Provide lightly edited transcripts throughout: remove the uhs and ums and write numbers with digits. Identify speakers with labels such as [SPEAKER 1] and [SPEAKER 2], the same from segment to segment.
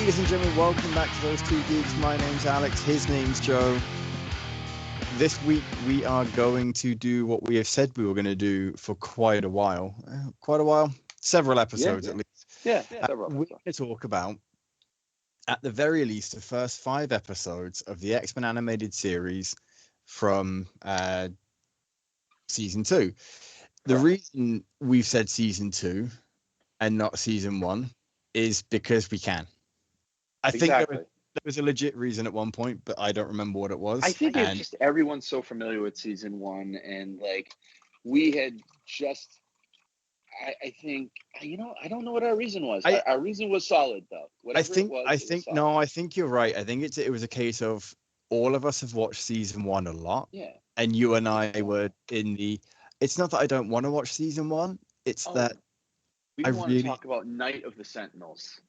[SPEAKER 1] Ladies and gentlemen, welcome back to Those Two Geeks. My name's Alex, his name's Joe. This week we are going to do what we have said we were going to do for quite a while. Several episodes at least.
[SPEAKER 2] Several.
[SPEAKER 1] We're going to talk about, at the very least, the first 5 episodes of the X-Men animated series from season 2. The reason we've said season 2 and not season 1 is because we can. I think there was a legit reason at one point, but I don't remember what it was.
[SPEAKER 2] I think it's just everyone's so familiar with season 1, and like we had just. I think I don't know what our reason was. Our reason was solid though.
[SPEAKER 1] I think you're right. I think it was a case of all of us have watched season 1 a lot.
[SPEAKER 2] Yeah.
[SPEAKER 1] And you and I were in the. It's not that I don't want to watch season 1. It's that
[SPEAKER 2] we want to talk about Night of the Sentinels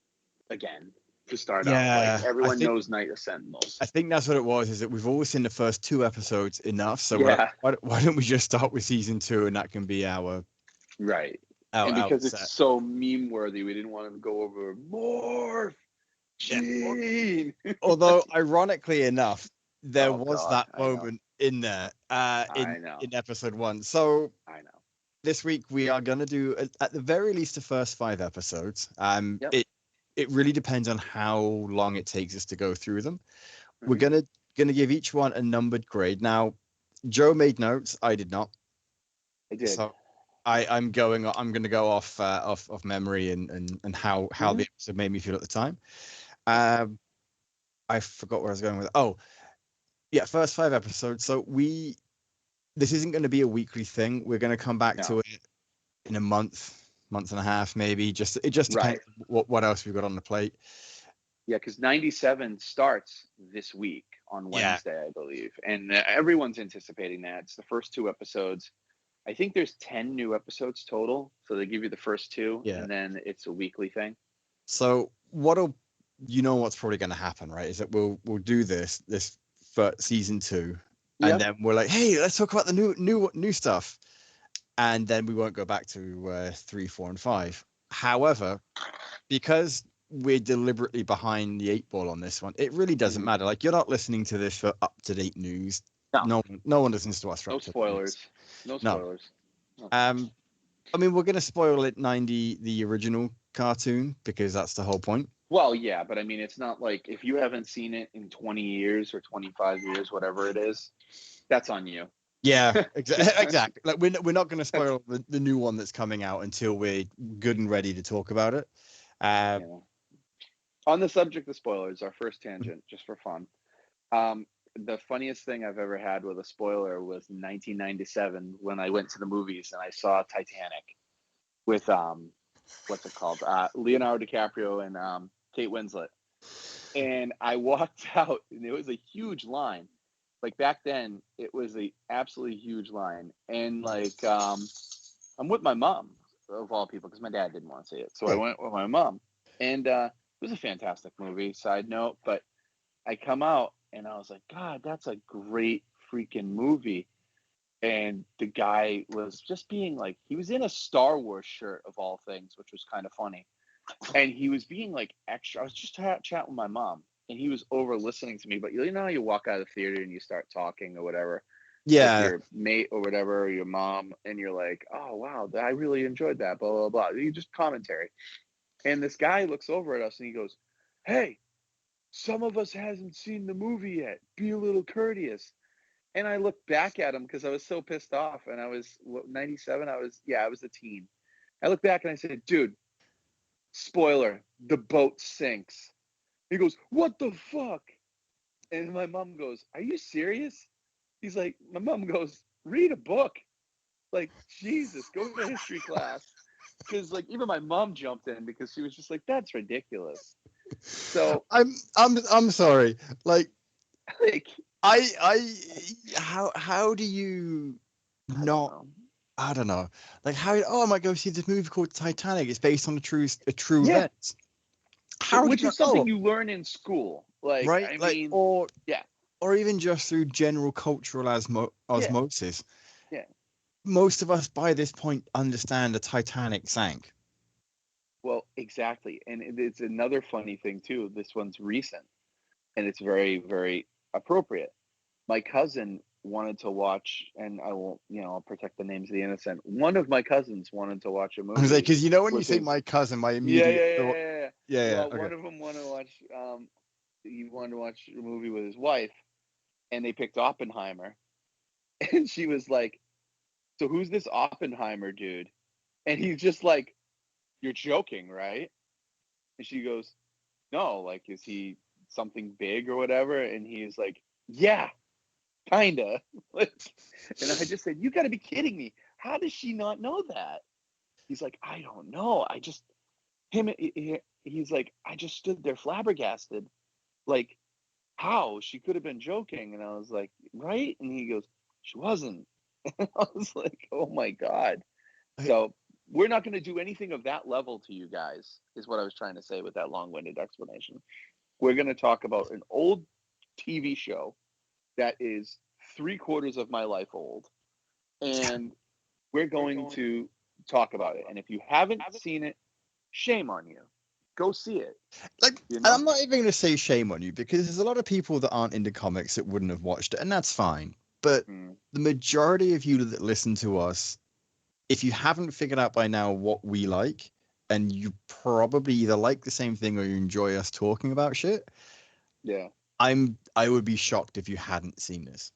[SPEAKER 2] again. To start out, like everyone knows Night of Sentinels.
[SPEAKER 1] I think that's what it was. Is that we've always seen the first 2 episodes enough. So why don't we just start with season 2 and that can be our
[SPEAKER 2] right. And because it's so meme worthy, we didn't want to go over Morph. Gene.
[SPEAKER 1] Although ironically enough, there was that moment in there in episode 1. So
[SPEAKER 2] I know.
[SPEAKER 1] This week we are going to do at the very least the first 5 episodes. It really depends on how long it takes us to go through them. Mm-hmm. We're gonna give each one a numbered grade. Now, Joe made notes. I did not.
[SPEAKER 2] I did.
[SPEAKER 1] So I'm going to go off memory and how the episode made me feel at the time. I forgot where I was going with it. Oh, yeah, first 5 episodes. So this isn't going to be a weekly thing. We're going to come back to it in a month and a half, maybe. It just depends what else we've got on the plate.
[SPEAKER 2] Yeah, because 97 starts this week on Wednesday, I believe, and everyone's anticipating that. It's the first 2 episodes. I think there's 10 new episodes total, so they give you the first 2, and then it's a weekly thing.
[SPEAKER 1] So what's probably going to happen, right? Is that we'll do this for season 2, and then we're like, hey, let's talk about the new stuff. And then we won't go back to 3, 4, and 5. However, because we're deliberately behind the 8 ball on this one, it really doesn't matter. Like, you're not listening to this for up-to-date news. No one listens to us for
[SPEAKER 2] spoilers. No spoilers.
[SPEAKER 1] I mean, we're going to spoil it 90, the original cartoon, because that's the whole point.
[SPEAKER 2] Well, yeah, but I mean, it's not like if you haven't seen it in 20 years or 25 years, whatever it is, that's on you.
[SPEAKER 1] Yeah, exactly. Like we're not going to spoil the new one that's coming out until we're good and ready to talk about it.
[SPEAKER 2] On the subject of spoilers, our first tangent, just for fun. The funniest thing I've ever had with a spoiler was 1997 when I went to the movies and I saw Titanic with what's it called? Leonardo DiCaprio and Kate Winslet. And I walked out and it was a huge line. Like back then, it was a absolutely huge line, and like I'm with my mom of all people because my dad didn't want to see it, so I went with my mom, and it was a fantastic movie. Side note, but I come out and I was like, God, that's a great freaking movie, and the guy was just being like, he was in a Star Wars shirt of all things, which was kind of funny, and he was being like extra. I was just chatting with my mom. And he was over listening to me, but you know how you walk out of the theater and you start talking or whatever, with your mate or whatever, or your mom, and you're like, oh wow, I really enjoyed that, blah blah blah. You just commentary, and this guy looks over at us and he goes, "Hey, some of us hasn't seen the movie yet. Be a little courteous." And I looked back at him because I was so pissed off, and I was 97. I was a teen. I looked back and I said, "Dude, spoiler: the boat sinks." He goes, "What the fuck?" And my mom goes, "Are you serious?" He's like, my mom goes, "Read a book." Like, Jesus, go to history class. Because like even my mom jumped in because she was just like, that's ridiculous. So
[SPEAKER 1] I'm sorry. Like how do you not? I don't know. Like how? Oh, I might go see this movie called Titanic. It's based on a true event.
[SPEAKER 2] Which is something you learn in school, like, right?
[SPEAKER 1] Or even just through general cultural osmosis.
[SPEAKER 2] Yeah.
[SPEAKER 1] Most of us by this point understand the Titanic sank.
[SPEAKER 2] Well, exactly. And it's another funny thing too. This one's recent and it's very, very appropriate. My cousin wanted to watch, and I won't, I'll protect the names of the innocent. One of my cousins wanted to watch a
[SPEAKER 1] I was like,
[SPEAKER 2] movie
[SPEAKER 1] because when you
[SPEAKER 2] with
[SPEAKER 1] say
[SPEAKER 2] his,
[SPEAKER 1] my cousin, my
[SPEAKER 2] yeah,
[SPEAKER 1] immediate
[SPEAKER 2] yeah, yeah,
[SPEAKER 1] thought,
[SPEAKER 2] yeah, yeah.
[SPEAKER 1] yeah,
[SPEAKER 2] Well,
[SPEAKER 1] okay.
[SPEAKER 2] one of them wanted to watch, he wanted to watch a movie with his wife, and they picked Oppenheimer. And she was like, "So who's this Oppenheimer dude?" And he's just like, "You're joking, right?" And she goes, "No, like, is he something big or whatever?" And he's like, "Yeah, kinda." Like, and I just said, "You got to be kidding me! How does she not know that?" He's like, "I don't know. I just he's like, I just stood there flabbergasted. Like, how she could have been joking?" And I was like, "Right?" And he goes, "She wasn't." And I was like, "Oh my god!"
[SPEAKER 1] I-
[SPEAKER 2] So we're not going to do anything of that level to you guys, is what I was trying to say with that long-winded explanation. We're going to talk about an old TV show that is 3/4 of my life old, and we're going to talk about it. And if you haven't seen it, shame on you. Go see it.
[SPEAKER 1] Like,
[SPEAKER 2] You
[SPEAKER 1] and I'm
[SPEAKER 2] know?
[SPEAKER 1] not even going to say shame on you because there's a lot of people that aren't into comics that wouldn't have watched it, and that's fine. But
[SPEAKER 2] Mm,
[SPEAKER 1] the majority of you that listen to us, if you haven't figured out by now what we like, and you probably either like the same thing or you enjoy us talking about shit,
[SPEAKER 2] yeah.
[SPEAKER 1] I would be shocked if you hadn't seen this.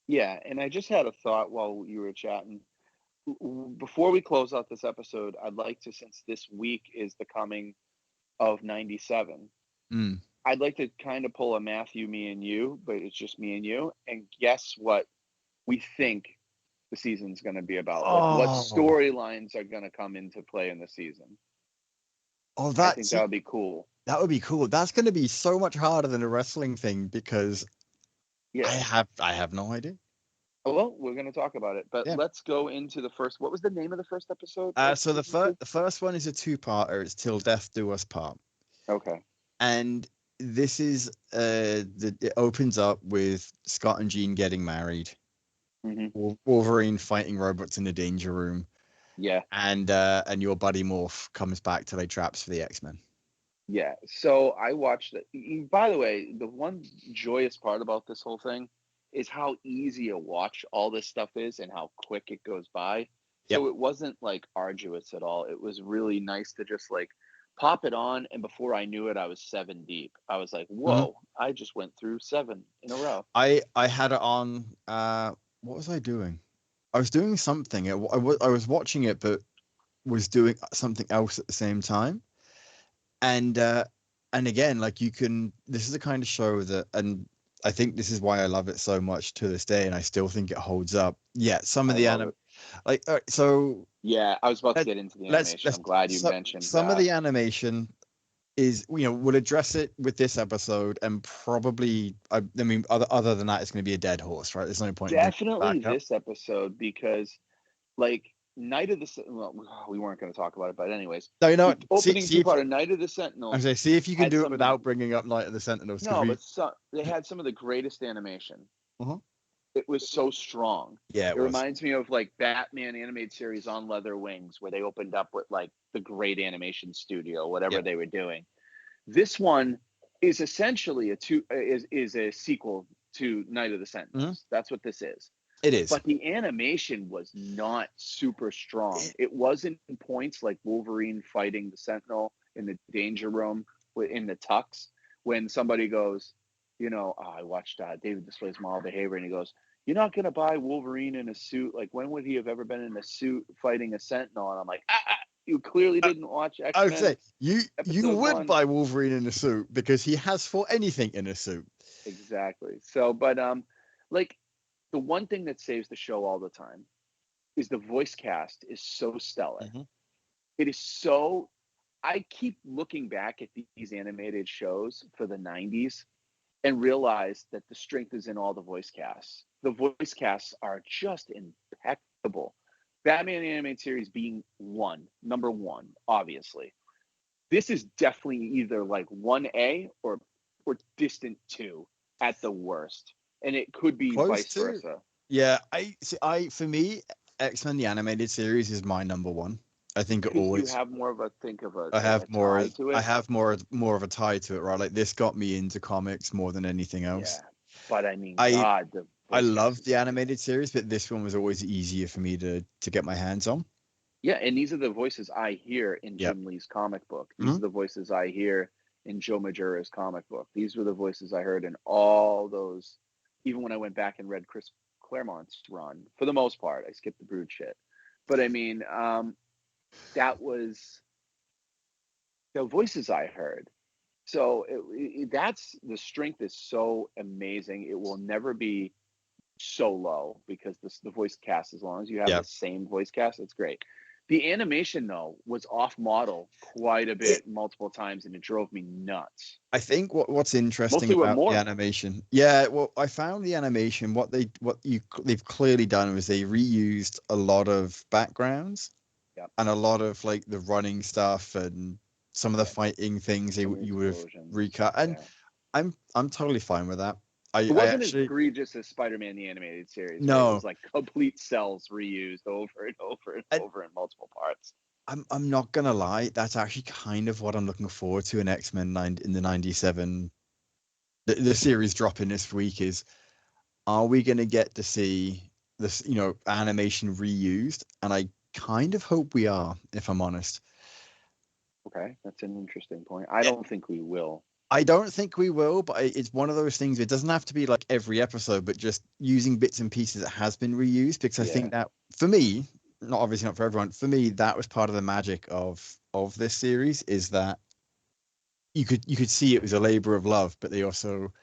[SPEAKER 2] Yeah. And I just had a thought while you were chatting. Before we close out this episode, I'd like to, since this week is the coming of 97,
[SPEAKER 1] Mm.
[SPEAKER 2] I'd like to kind of pull a Matthew, me and you, but it's just me and you, and guess what we think the season's going to be about. Like what
[SPEAKER 1] Oh,
[SPEAKER 2] storylines are going to come into play in the season.
[SPEAKER 1] oh,
[SPEAKER 2] I think that
[SPEAKER 1] see,
[SPEAKER 2] would be cool.
[SPEAKER 1] that would be cool. That's going to be so much harder than a wrestling thing because
[SPEAKER 2] Yeah.
[SPEAKER 1] I have no idea.
[SPEAKER 2] Well, we're going to talk about it, but
[SPEAKER 1] Yeah.
[SPEAKER 2] let's go into the first. What was the name of the first episode of
[SPEAKER 1] So
[SPEAKER 2] season two?
[SPEAKER 1] the first one is a two-parter. It's Till Death Do Us Part,
[SPEAKER 2] Okay.
[SPEAKER 1] and this is it opens up with Scott and Jean getting married,
[SPEAKER 2] Hmm.
[SPEAKER 1] Wolverine fighting robots in the Danger Room,
[SPEAKER 2] Yeah.
[SPEAKER 1] and your buddy Morph comes back to lay traps for the X-Men.
[SPEAKER 2] Yeah. So I watched it. By the way, the one joyous part about this whole thing is how easy a watch all this stuff is and how quick it goes by.
[SPEAKER 1] Yep.
[SPEAKER 2] So it wasn't like arduous at all. It was really nice to just like pop it on. And before I knew it, I was seven deep. I was like,
[SPEAKER 1] Mhm.
[SPEAKER 2] whoa, I just went through seven in a row.
[SPEAKER 1] I had it on. What was I doing? I was doing something. I was watching it, but was doing something else at the same time. And and again, like you can. This is the kind of show that, and I think this is why I love it so much to this day, and I still think it holds up. Yeah, some of
[SPEAKER 2] I
[SPEAKER 1] the
[SPEAKER 2] love it.
[SPEAKER 1] like so
[SPEAKER 2] Yeah. I was about to
[SPEAKER 1] let,
[SPEAKER 2] get into the animation.
[SPEAKER 1] let's
[SPEAKER 2] I'm glad you
[SPEAKER 1] so,
[SPEAKER 2] mentioned
[SPEAKER 1] some of
[SPEAKER 2] that.
[SPEAKER 1] the animation is we'll address it with this episode and probably I mean other than that it's going to be a dead horse, right? There's no point in bringing it
[SPEAKER 2] Definitely
[SPEAKER 1] back up.
[SPEAKER 2] this episode because like Night of the well, we weren't going to talk about it, but anyways,
[SPEAKER 1] No, you know
[SPEAKER 2] the
[SPEAKER 1] what?
[SPEAKER 2] opening
[SPEAKER 1] See
[SPEAKER 2] two
[SPEAKER 1] if
[SPEAKER 2] part of Night of the
[SPEAKER 1] I
[SPEAKER 2] Sentinel
[SPEAKER 1] say see if you can
[SPEAKER 2] had
[SPEAKER 1] do it
[SPEAKER 2] some of the
[SPEAKER 1] without bringing up Night of the Sentinels because
[SPEAKER 2] no,
[SPEAKER 1] we.
[SPEAKER 2] but they had some of the greatest animation.
[SPEAKER 1] Uh-huh.
[SPEAKER 2] It was so strong.
[SPEAKER 1] Yeah, it
[SPEAKER 2] It
[SPEAKER 1] was.
[SPEAKER 2] reminds me of like Batman animated series on Leather Wings, where they opened up with like the great animation studio, whatever
[SPEAKER 1] Yep.
[SPEAKER 2] they were doing. This one is essentially is a sequel to Night of the
[SPEAKER 1] Hmm.
[SPEAKER 2] Sentinels. That's what this is.
[SPEAKER 1] It is.
[SPEAKER 2] But the animation was not super strong. It wasn't in points like Wolverine fighting the Sentinel in the Danger Room in the tux when somebody goes, I watched David Display's Moral Behavior, and he goes, "You're not gonna buy Wolverine in a suit. Like, when would he have ever been in a suit fighting a Sentinel?" And I'm like, you clearly didn't watch
[SPEAKER 1] I
[SPEAKER 2] X
[SPEAKER 1] would
[SPEAKER 2] Men
[SPEAKER 1] say you
[SPEAKER 2] episode
[SPEAKER 1] would
[SPEAKER 2] one.
[SPEAKER 1] buy Wolverine in a suit because he has fought anything in a suit.
[SPEAKER 2] Exactly. So, but like the one thing that saves the show all the time is the voice cast is so stellar.
[SPEAKER 1] Hmm.
[SPEAKER 2] It is so. I keep looking back at these animated shows for the 90s and realize that the strength is in all the voice casts. The voice casts are just impeccable. Batman animated series being number one, obviously. This is definitely either like 1A or distant 2 at the worst. And it could be
[SPEAKER 1] Close
[SPEAKER 2] vice
[SPEAKER 1] to.
[SPEAKER 2] versa.
[SPEAKER 1] Yeah, I see. I for me, X-Men the animated series is my number one. I think it
[SPEAKER 2] Because you
[SPEAKER 1] always.
[SPEAKER 2] have more of a
[SPEAKER 1] I have
[SPEAKER 2] a tie to
[SPEAKER 1] I
[SPEAKER 2] it.
[SPEAKER 1] have more of a tie to it, right? Like this got me into comics more than anything else.
[SPEAKER 2] Yeah, but I mean,
[SPEAKER 1] I
[SPEAKER 2] God, the
[SPEAKER 1] I
[SPEAKER 2] voice cast
[SPEAKER 1] love
[SPEAKER 2] is
[SPEAKER 1] the
[SPEAKER 2] so good.
[SPEAKER 1] animated series, but this one was always easier for me to get my hands on.
[SPEAKER 2] Yeah, and these are the voices I hear in
[SPEAKER 1] Yep.
[SPEAKER 2] Jim Lee's comic book. These
[SPEAKER 1] Mhm.
[SPEAKER 2] are the voices I hear in Joe Majura's comic book. These were the voices I heard in all those. Even when I went back and read Chris Claremont's run, for the most part, I skipped the Brood shit. But I mean, that was the voices I heard. So that's the strength is so amazing. It will never be so low because the voice cast, as long as you have
[SPEAKER 1] Yeah.
[SPEAKER 2] the same voice cast, it's great. The animation though was off model quite a
[SPEAKER 1] It,
[SPEAKER 2] bit multiple times, and it drove me nuts.
[SPEAKER 1] I think what's interesting
[SPEAKER 2] Mostly with
[SPEAKER 1] about the
[SPEAKER 2] Morph.
[SPEAKER 1] animation, yeah, well, I found the animation they've clearly done was they reused a lot of backgrounds
[SPEAKER 2] Yep.
[SPEAKER 1] and a lot of like the running stuff and some of the
[SPEAKER 2] Yep.
[SPEAKER 1] fighting things
[SPEAKER 2] Some of the
[SPEAKER 1] you would have
[SPEAKER 2] explosions.
[SPEAKER 1] recut, and
[SPEAKER 2] Yeah.
[SPEAKER 1] I'm totally fine with that.
[SPEAKER 2] It
[SPEAKER 1] I
[SPEAKER 2] wasn't as
[SPEAKER 1] actually
[SPEAKER 2] egregious as Spider-Man the Animated Series, where it
[SPEAKER 1] no,
[SPEAKER 2] was like complete cells reused over and over and
[SPEAKER 1] I,
[SPEAKER 2] over in multiple parts.
[SPEAKER 1] I'm not gonna lie, that's actually kind of what I'm looking forward to in X-Men 9 in the 97. The series dropping this week is, are we gonna get to see this, animation reused? And I kind of hope we are, if I'm honest.
[SPEAKER 2] Okay, that's an interesting point. I
[SPEAKER 1] Eh,
[SPEAKER 2] don't think we will.
[SPEAKER 1] I don't think we will, but it's one of those things. It doesn't have to be like every episode, but just using bits and pieces that has been reused. Because I
[SPEAKER 2] Yeah.
[SPEAKER 1] think that for me, not obviously not for everyone, for me that was part of the magic of this series is that you could see it was a labor of love, but they also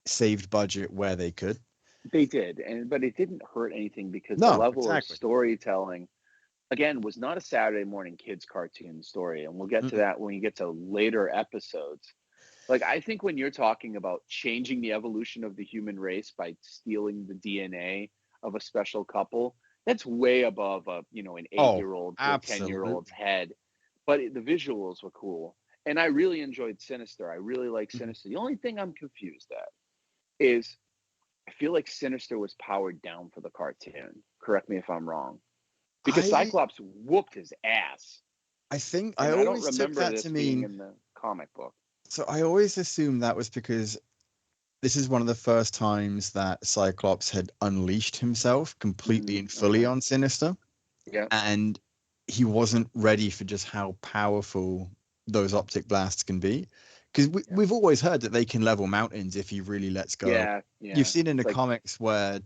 [SPEAKER 1] saved budget where they could.
[SPEAKER 2] They did, and but it didn't hurt anything because the
[SPEAKER 1] No,
[SPEAKER 2] level of
[SPEAKER 1] exactly.
[SPEAKER 2] storytelling, again, was not a Saturday morning kids cartoon story, and we'll get to
[SPEAKER 1] Mm-mm.
[SPEAKER 2] that when you get to later episodes. Like I think when you're talking about changing the evolution of the human race by stealing the DNA of a special couple, that's way above an
[SPEAKER 1] Oh,
[SPEAKER 2] 8-year-old to a 10-year-old's
[SPEAKER 1] absolutely.
[SPEAKER 2] head. But the visuals were cool, and I really enjoyed Sinister. I really like
[SPEAKER 1] Mhm.
[SPEAKER 2] Sinister. The only thing I'm confused at is I feel like Sinister was powered down for the cartoon. Correct me if I'm wrong. Because
[SPEAKER 1] I
[SPEAKER 2] Cyclops whooped his ass.
[SPEAKER 1] I think I
[SPEAKER 2] And I don't
[SPEAKER 1] always took
[SPEAKER 2] remember
[SPEAKER 1] that to
[SPEAKER 2] this being
[SPEAKER 1] mean.
[SPEAKER 2] in the comic book.
[SPEAKER 1] So I always assumed that was because this is one of the first times that Cyclops had unleashed himself completely and fully
[SPEAKER 2] Okay.
[SPEAKER 1] on Sinister,
[SPEAKER 2] Yeah.
[SPEAKER 1] and he wasn't ready for just how powerful those optic blasts can be. Because
[SPEAKER 2] Yeah.
[SPEAKER 1] we've always heard that they can level mountains if he really lets go.
[SPEAKER 2] Yeah.
[SPEAKER 1] You've
[SPEAKER 2] Yeah.
[SPEAKER 1] seen in the
[SPEAKER 2] It's like,
[SPEAKER 1] comics where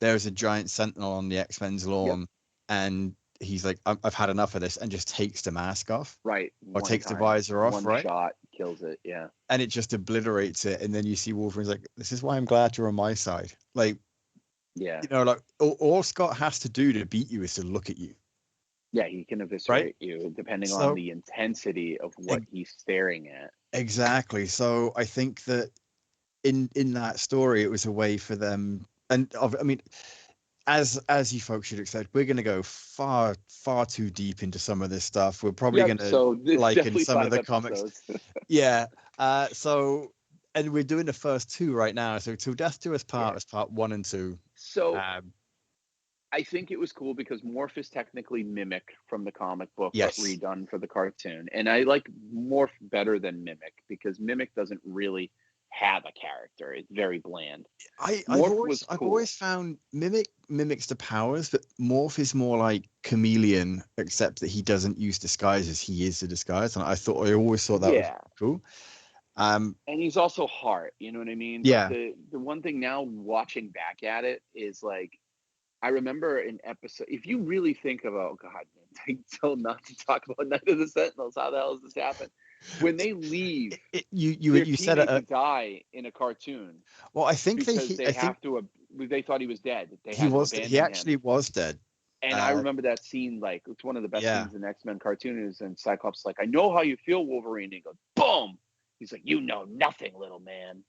[SPEAKER 1] there's a giant sentinel on the X-Men's
[SPEAKER 2] yep.
[SPEAKER 1] lawn, and he's like, I've had enough of this, and just takes the mask off
[SPEAKER 2] Right.
[SPEAKER 1] or
[SPEAKER 2] One
[SPEAKER 1] takes the
[SPEAKER 2] time.
[SPEAKER 1] visor off,
[SPEAKER 2] One
[SPEAKER 1] right?
[SPEAKER 2] shot kills it. Yeah.
[SPEAKER 1] And it just obliterates it. And then you see Wolverine's like, this is why I'm glad you're on my side. Like,
[SPEAKER 2] Yeah.
[SPEAKER 1] like all Scott has to do to beat you is to look at you,
[SPEAKER 2] Yeah. He can
[SPEAKER 1] right?
[SPEAKER 2] eviscerate you depending on
[SPEAKER 1] So
[SPEAKER 2] the intensity of what
[SPEAKER 1] e-
[SPEAKER 2] he's staring at.
[SPEAKER 1] exactly. So I think that in that story, it was a way for them. And I mean, as you folks should expect, we're going to go far too deep into some of this stuff. We're probably going
[SPEAKER 2] Yep.
[SPEAKER 1] to
[SPEAKER 2] So it's
[SPEAKER 1] like in
[SPEAKER 2] definitely
[SPEAKER 1] some of
[SPEAKER 2] five
[SPEAKER 1] the comics.
[SPEAKER 2] episodes.
[SPEAKER 1] Yeah. So, and we're doing the first two right now. So, Till Death Do Us Part
[SPEAKER 2] Yeah.
[SPEAKER 1] is part one and two.
[SPEAKER 2] So
[SPEAKER 1] Um,
[SPEAKER 2] I think it was cool because Morph is technically Mimic from the comic book, but
[SPEAKER 1] yes.
[SPEAKER 2] redone for the cartoon. And I like Morph better than Mimic because Mimic doesn't really have a character. It's very bland.
[SPEAKER 1] I've
[SPEAKER 2] Morph
[SPEAKER 1] always
[SPEAKER 2] was
[SPEAKER 1] I've
[SPEAKER 2] cool.
[SPEAKER 1] always found mimics the powers, but Morph is more like chameleon, except that he doesn't use disguises. He is the disguise, and I always thought that was
[SPEAKER 2] Yeah.
[SPEAKER 1] cool. Um,
[SPEAKER 2] And he's also Heart, you know what I mean? But
[SPEAKER 1] yeah.
[SPEAKER 2] the one thing now watching back at it is like I remember an episode. If you really think about, oh God, man, I told not to talk about Night of the Sentinels. How the hell does this happen? When they leave, their
[SPEAKER 1] You said it.
[SPEAKER 2] teammates die in a cartoon
[SPEAKER 1] Well, I think
[SPEAKER 2] because they
[SPEAKER 1] I think
[SPEAKER 2] have to. They thought he was dead. They had to
[SPEAKER 1] he
[SPEAKER 2] abandon him.
[SPEAKER 1] actually was dead.
[SPEAKER 2] And I
[SPEAKER 1] Uh,
[SPEAKER 2] remember that scene like it's one of the best
[SPEAKER 1] yeah.
[SPEAKER 2] scenes in X Men cartoon is, and Cyclops is like, I know how you feel, Wolverine. And he goes, boom. He's like, you know nothing, little man.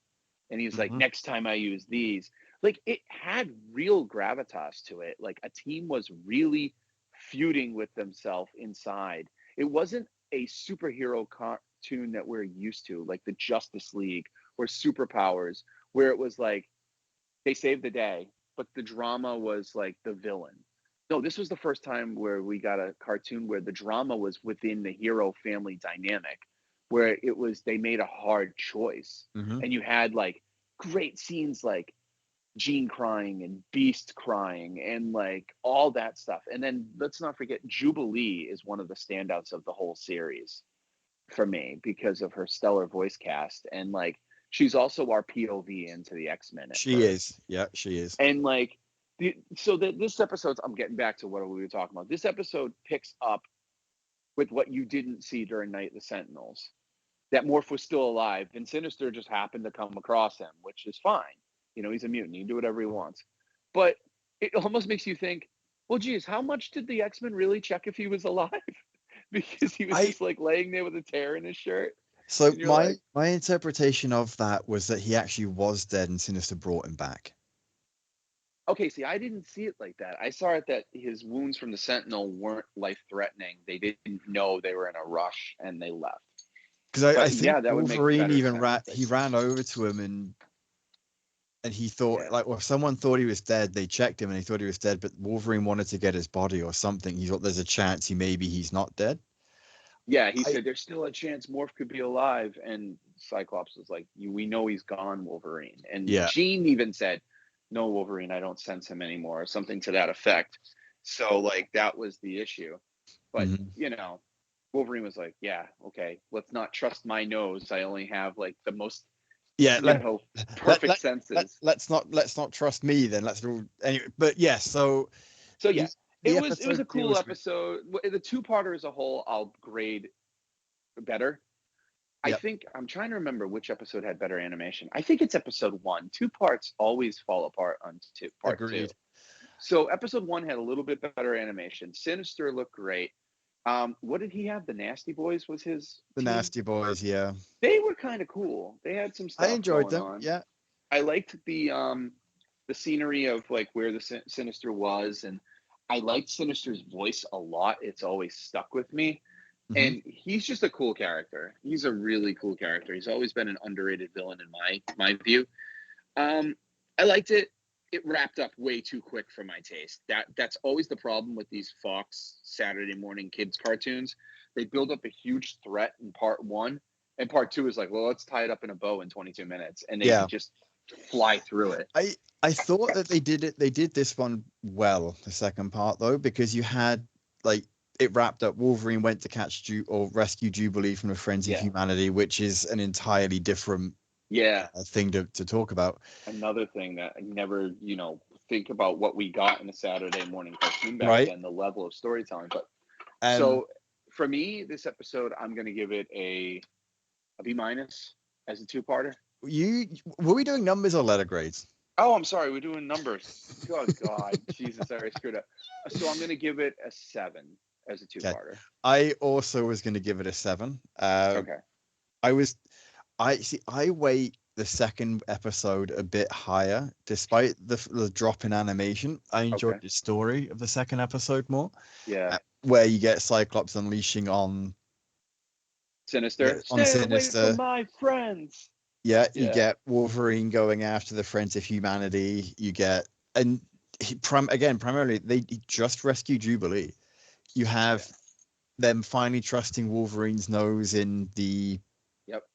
[SPEAKER 2] And he's like,
[SPEAKER 1] Hmm.
[SPEAKER 2] next time I use these, like it had real gravitas to it. Like a team was really feuding with themselves inside. It wasn't a superhero cartoon that we're used to, like the Justice League or Superpowers, where it was like they saved the day, but the drama was like the villain. No, this was the first time where we got a cartoon where the drama was within the hero family dynamic, where it was they made a hard choice,
[SPEAKER 1] Mm-hmm.
[SPEAKER 2] and you had like great scenes like Jean crying and Beast crying and like all that stuff. And then let's not forget Jubilee is one of the standouts of the whole series for me because of her stellar voice cast, and like she's also our POV into the X-Men at
[SPEAKER 1] She
[SPEAKER 2] first.
[SPEAKER 1] is. Yeah, she is.
[SPEAKER 2] And like this episode, I'm getting back to what we were talking about. This episode picks up with what you didn't see during Night of the Sentinels. That Morph was still alive, and Sinister just happened to come across him, which is fine. You know, he's a mutant. He can do whatever he wants. But it almost makes you think, well, geez, how much did the X-Men really check if he was alive? Because he was
[SPEAKER 1] I
[SPEAKER 2] just like laying there with a tear in his shirt.
[SPEAKER 1] So
[SPEAKER 2] And you're
[SPEAKER 1] my
[SPEAKER 2] like,
[SPEAKER 1] my interpretation of that was that he actually was dead and Sinister brought him back.
[SPEAKER 2] okay, see, I didn't see it like that. I saw it that his wounds from the Sentinel weren't life-threatening. They didn't know they were in a rush and they left.
[SPEAKER 1] Because I
[SPEAKER 2] But
[SPEAKER 1] think
[SPEAKER 2] yeah, that would make
[SPEAKER 1] Wolverine
[SPEAKER 2] better
[SPEAKER 1] even
[SPEAKER 2] sense.
[SPEAKER 1] ran over to him and he thought
[SPEAKER 2] Yeah.
[SPEAKER 1] like, well, if someone thought he was dead, they checked him and he thought he was dead, but Wolverine wanted to get his body or something. He thought there's a chance he's not dead.
[SPEAKER 2] Yeah, he
[SPEAKER 1] I
[SPEAKER 2] said there's still a chance Morph could be alive, and Cyclops was like, "We know he's gone, Wolverine." And
[SPEAKER 1] Yeah.
[SPEAKER 2] Jean even said, "No, Wolverine, I don't sense him anymore," or something to that effect. So like that was the issue. But
[SPEAKER 1] Mhm.
[SPEAKER 2] you know, Wolverine was like, "Yeah, okay, let's not trust my nose. I only have like the most,
[SPEAKER 1] Yeah,
[SPEAKER 2] you know,
[SPEAKER 1] let,
[SPEAKER 2] perfect
[SPEAKER 1] let,
[SPEAKER 2] senses."
[SPEAKER 1] let's not trust me then. Let's do anyway. But yes, so
[SPEAKER 2] So
[SPEAKER 1] the
[SPEAKER 2] yeah,
[SPEAKER 1] the
[SPEAKER 2] it was
[SPEAKER 1] episode
[SPEAKER 2] a cool
[SPEAKER 1] deals with
[SPEAKER 2] episode. The two-parter as a whole, I'll grade better. I
[SPEAKER 1] yeah,
[SPEAKER 2] think I'm trying to remember which episode had better animation. I think it's episode one. Two parts always fall apart on part two.
[SPEAKER 1] agreed.
[SPEAKER 2] So episode one had a little bit better animation. Sinister looked great. What did he have? The Nasty Boys was his
[SPEAKER 1] The
[SPEAKER 2] team.
[SPEAKER 1] Nasty Boys, yeah.
[SPEAKER 2] They were kind of cool. They had some
[SPEAKER 1] I
[SPEAKER 2] stuff
[SPEAKER 1] enjoyed
[SPEAKER 2] going
[SPEAKER 1] them.
[SPEAKER 2] on.
[SPEAKER 1] Yeah.
[SPEAKER 2] I liked the scenery of like where the Sinister was, and I liked Sinister's voice a lot. It's always stuck with me.
[SPEAKER 1] Hmm.
[SPEAKER 2] And he's just a cool character. He's a really cool character. He's always been an underrated villain in my view. Um, I liked it. It wrapped up way too quick for my taste. That's always the problem with these Fox Saturday morning kids cartoons. They build up a huge threat in part one, and part two is like, well, let's tie it up in a bow in 22 minutes, and they
[SPEAKER 1] Yeah.
[SPEAKER 2] just fly through it.
[SPEAKER 1] I thought that they did this one well, the second part though, because you had like it wrapped up. Wolverine went to catch or rescue Jubilee from the frenzy of
[SPEAKER 2] Yeah,
[SPEAKER 1] humanity, which is an entirely different
[SPEAKER 2] yeah.
[SPEAKER 1] thing to talk about.
[SPEAKER 2] Another thing that I never, think about what we got in a Saturday morning cartoon back
[SPEAKER 1] Right.
[SPEAKER 2] then, the level of storytelling. But
[SPEAKER 1] And
[SPEAKER 2] so for me, this episode, I'm going to give it a B minus as a two-parter.
[SPEAKER 1] you were we doing numbers or letter grades?
[SPEAKER 2] Oh, I'm sorry, we're doing numbers. Good God, Jesus, I already screwed up. So I'm going to give it a 7 as a
[SPEAKER 1] Okay.
[SPEAKER 2] two-parter.
[SPEAKER 1] I also was going to give it a 7.
[SPEAKER 2] Okay.
[SPEAKER 1] I was I see. I weight the second episode a bit higher, despite the drop in animation. I enjoyed
[SPEAKER 2] Okay.
[SPEAKER 1] the story of the second episode more,
[SPEAKER 2] Yeah.
[SPEAKER 1] where you get Cyclops unleashing
[SPEAKER 2] Sinister.
[SPEAKER 1] on
[SPEAKER 2] Stay away from
[SPEAKER 1] Sinister.
[SPEAKER 2] my friends.
[SPEAKER 1] Yeah, you
[SPEAKER 2] Yeah.
[SPEAKER 1] get Wolverine going after the Friends of Humanity. You get primarily they just rescue Jubilee. You have
[SPEAKER 2] Yeah.
[SPEAKER 1] them finally trusting Wolverine's nose in the
[SPEAKER 2] Yep.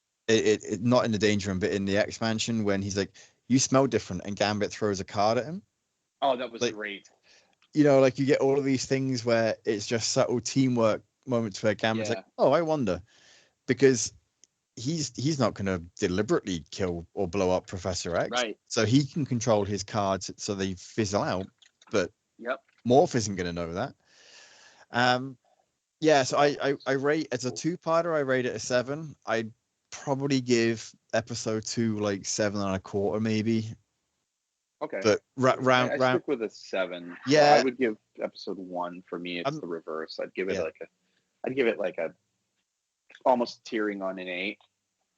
[SPEAKER 1] not in the danger room, but in the X Mansion when he's like, "You smell different," and Gambit throws a card at him.
[SPEAKER 2] Oh, that was
[SPEAKER 1] Like,
[SPEAKER 2] great.
[SPEAKER 1] like you get all of these things where it's just subtle teamwork moments where Gambit's
[SPEAKER 2] Yeah.
[SPEAKER 1] like, "Oh, I wonder," because he's not going to deliberately kill or blow up Professor X,
[SPEAKER 2] Right.
[SPEAKER 1] so he can control his cards so they fizzle out, but
[SPEAKER 2] Yep.
[SPEAKER 1] Morph isn't going to know that. Yeah, so I rate as a two-parter, I rate it a 7. I'd probably give episode 2 like 7.25 maybe.
[SPEAKER 2] Okay.
[SPEAKER 1] But
[SPEAKER 2] I stick with a 7. So I
[SPEAKER 1] yeah,
[SPEAKER 2] would give episode 1 for me. It's the reverse. I'd give it
[SPEAKER 1] yeah,
[SPEAKER 2] like a almost tearing on an 8.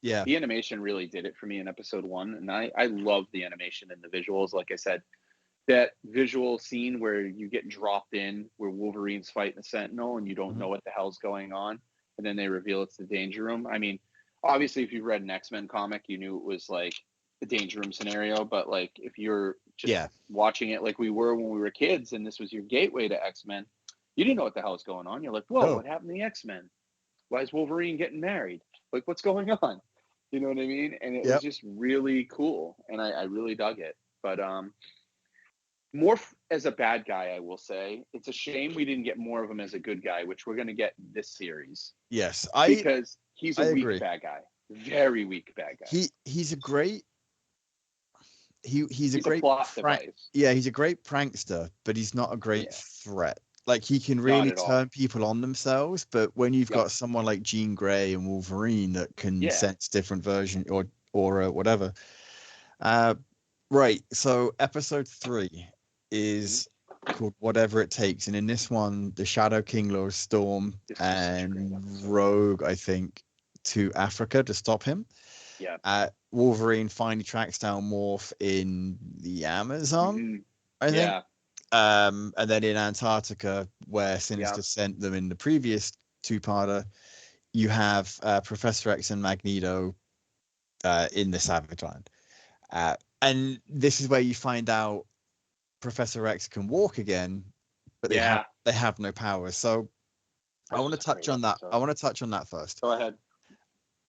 [SPEAKER 1] yeah.
[SPEAKER 2] The animation really did it for me in episode 1, and I love the animation and the visuals. Like I said, that visual scene where you get dropped in, where Wolverine's fighting the Sentinel, and you don't know what the hell's going on, and then they reveal it's the Danger Room. I mean, obviously, if you read an X-Men comic, you knew it was like the Danger Room scenario. But like, if you're just watching it like we were when we were kids, and this was your gateway to X-Men. You didn't know what the hell was going on. You're like, whoa, what happened to the X-Men? Why is Wolverine getting married? Like, what's going on? You know what I mean? And it was just really cool, and I really dug it. But more as a bad guy, I will say. It's a shame we didn't get more of him as a good guy, which we're going to get this series.
[SPEAKER 1] Yes,
[SPEAKER 2] because he's a weak
[SPEAKER 1] agree.
[SPEAKER 2] bad guy, very weak bad guy.
[SPEAKER 1] He's a great. He's a great
[SPEAKER 2] plot device.
[SPEAKER 1] Yeah, he's a great prankster, but he's not a great threat. Like, he can really turn people on themselves, but when you've got someone like Jean Grey and Wolverine that can sense different version or whatever. Right. So episode 3 is called Whatever It Takes, and in this one, the Shadow King lures Storm and Rogue, I think, to Africa to stop him.
[SPEAKER 2] Yeah.
[SPEAKER 1] Wolverine finally tracks down Morph in the Amazon, I think. And then in Antarctica, where Sinister sent them in the previous two-parter, you have Professor X and Magneto in the Savage Land. And this is where you find out Professor X can walk again, but they have no powers. So I want to touch on that. I want to touch on that first.
[SPEAKER 2] Go ahead.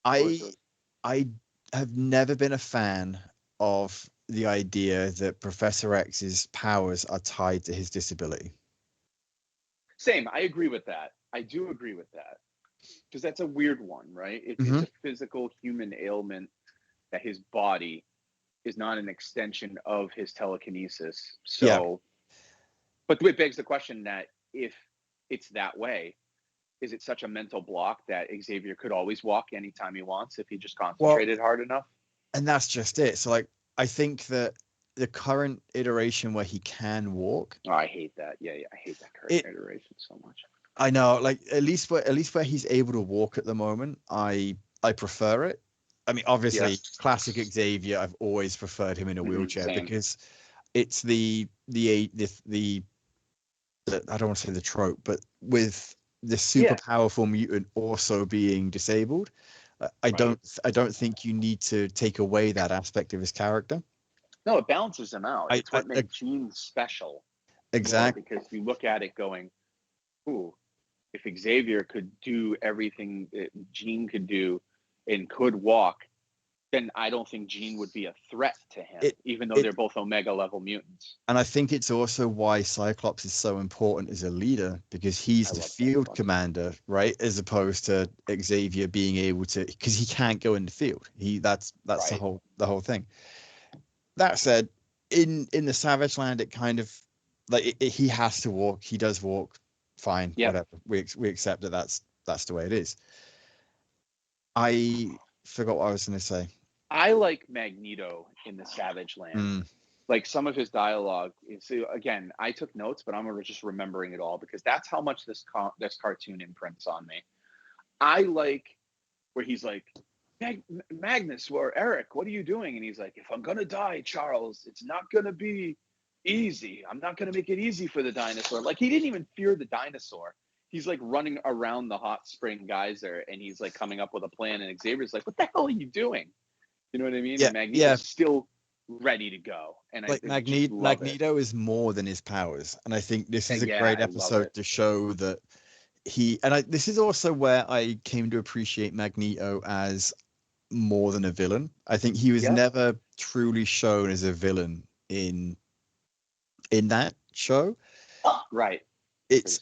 [SPEAKER 1] I have never been a fan of the idea that Professor X's powers are tied to his disability.
[SPEAKER 2] Same. I agree with that. I do agree with that. Because that's a weird one, right? It's a physical human ailment that his body is not an extension of his telekinesis. So, but it begs the question that if it's that way, is it such a mental block that Xavier could always walk anytime he wants if he just concentrated hard enough?
[SPEAKER 1] And that's just it. So, like, I think that the current iteration where he can walk.
[SPEAKER 2] Oh, I hate that. Yeah, I hate that current iteration so much.
[SPEAKER 1] I know, like, at least where he's able to walk at the moment, I prefer it. I mean, obviously, classic Xavier, I've always preferred him in a wheelchair because it's the I don't want to say the trope, but with the super powerful mutant also being disabled, I don't think you need to take away that aspect of his character.
[SPEAKER 2] No, it balances him out. It's what makes Jean special.
[SPEAKER 1] Exactly.
[SPEAKER 2] Because you look at it going, ooh, if Xavier could do everything that Jean could do and could walk, then I don't think Jean would be a threat to him, even though they're both Omega level mutants.
[SPEAKER 1] And I think it's also why Cyclops is so important as a leader, because he's the field commander, right? As opposed to Xavier being able to, because he can't go in the field. That's the whole thing. That said, in the Savage Land, it kind of like he has to walk. He does walk. Fine, whatever. We accept that that's the way it is. I forgot what I was going to say.
[SPEAKER 2] I like Magneto in the Savage Land. Like, some of his dialogue is, again, I took notes, but I'm just remembering it all because that's how much this cartoon imprints on me. I like where he's like, Magnus or Eric, what are you doing? And he's like, if I'm going to die, Charles, it's not going to be easy. I'm not going to make it easy for the dinosaur. Like, he didn't even fear the dinosaur. He's like running around the hot spring geyser and he's like coming up with a plan. And Xavier's like, what the hell are you doing? You know what I mean?
[SPEAKER 1] Yeah,
[SPEAKER 2] and Magneto's still ready to go. And
[SPEAKER 1] like, Magneto is more than his powers. And I think this is a great episode to show that this is also where I came to appreciate Magneto as more than a villain. I think he was never truly shown as a villain in that show.
[SPEAKER 2] Right.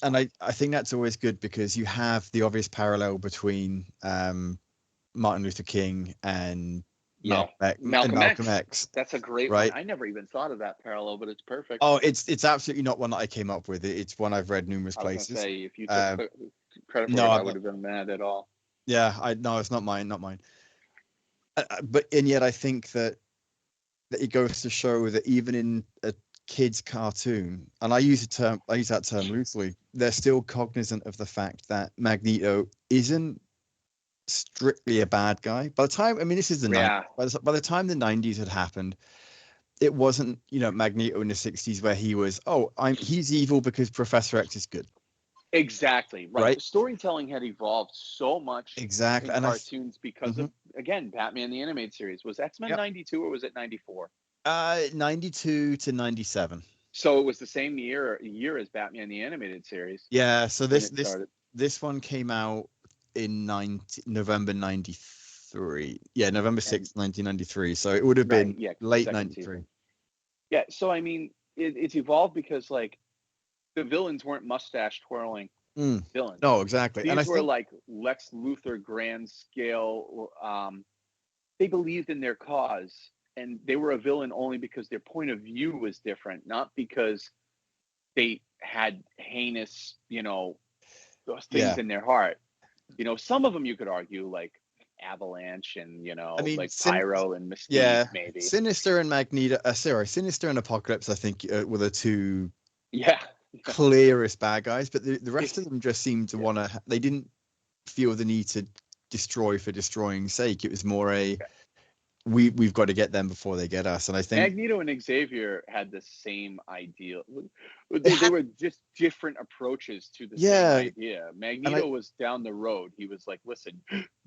[SPEAKER 1] And I think that's always good because you have the obvious parallel between Martin Luther King and Malcolm X.
[SPEAKER 2] That's a great one. I never even thought of that parallel, but it's perfect.
[SPEAKER 1] Oh, it's absolutely not one that I came up with. It's one I've read numerous places.
[SPEAKER 2] I was gonna say, if you took credit for it, I would have been mad at all.
[SPEAKER 1] Yeah, no, it's not mine. But yet I think that it goes to show that even in a kids cartoon, and I use that term loosely, they're still cognizant of the fact that Magneto isn't strictly a bad guy. By the time, I mean, this is the 90s. By the time the 90s had happened, it wasn't, Magneto in the 60s where he was, he's evil because Professor X is good.
[SPEAKER 2] Exactly. Right. The storytelling had evolved so much in cartoons because of, again, Batman the Animated Series. Was X-Men 92 or was it 94?
[SPEAKER 1] 92 to 97.
[SPEAKER 2] So it was the same year as Batman the Animated Series
[SPEAKER 1] Yeah, so
[SPEAKER 2] when
[SPEAKER 1] this
[SPEAKER 2] it
[SPEAKER 1] this
[SPEAKER 2] started.
[SPEAKER 1] this one came out in November 93. Yeah, November
[SPEAKER 2] And
[SPEAKER 1] 6th, 1993. So it would have
[SPEAKER 2] right,
[SPEAKER 1] been
[SPEAKER 2] yeah, the
[SPEAKER 1] late
[SPEAKER 2] second
[SPEAKER 1] 93.
[SPEAKER 2] season. Yeah, so I mean, it's evolved because like the villains weren't mustache twirling
[SPEAKER 1] Mm.
[SPEAKER 2] villains.
[SPEAKER 1] No, exactly. And I
[SPEAKER 2] These were
[SPEAKER 1] think,
[SPEAKER 2] like Lex Luthor grand scale. They believed in their cause, and they were a villain only because their point of view was different, not because they had heinous, those things
[SPEAKER 1] yeah.
[SPEAKER 2] in their heart. Some of them you could argue like Avalanche and
[SPEAKER 1] I mean,
[SPEAKER 2] like Pyro and Mystique
[SPEAKER 1] yeah,
[SPEAKER 2] maybe.
[SPEAKER 1] Sinister and Magneto. Sorry, Sinister and Apocalypse. I think were the two
[SPEAKER 2] Yeah,
[SPEAKER 1] clearest bad guys, but the rest
[SPEAKER 2] it's
[SPEAKER 1] of them just seemed to
[SPEAKER 2] yeah.
[SPEAKER 1] want to. They didn't feel the need to destroy for destroying's sake. It was more a we've got to get them before they get us. And I think
[SPEAKER 2] Magneto and Xavier had the same ideal.
[SPEAKER 1] it
[SPEAKER 2] They
[SPEAKER 1] had,
[SPEAKER 2] were just different approaches to the same
[SPEAKER 1] yeah,
[SPEAKER 2] idea.
[SPEAKER 1] and I
[SPEAKER 2] Magneto was down the road. He was like, listen,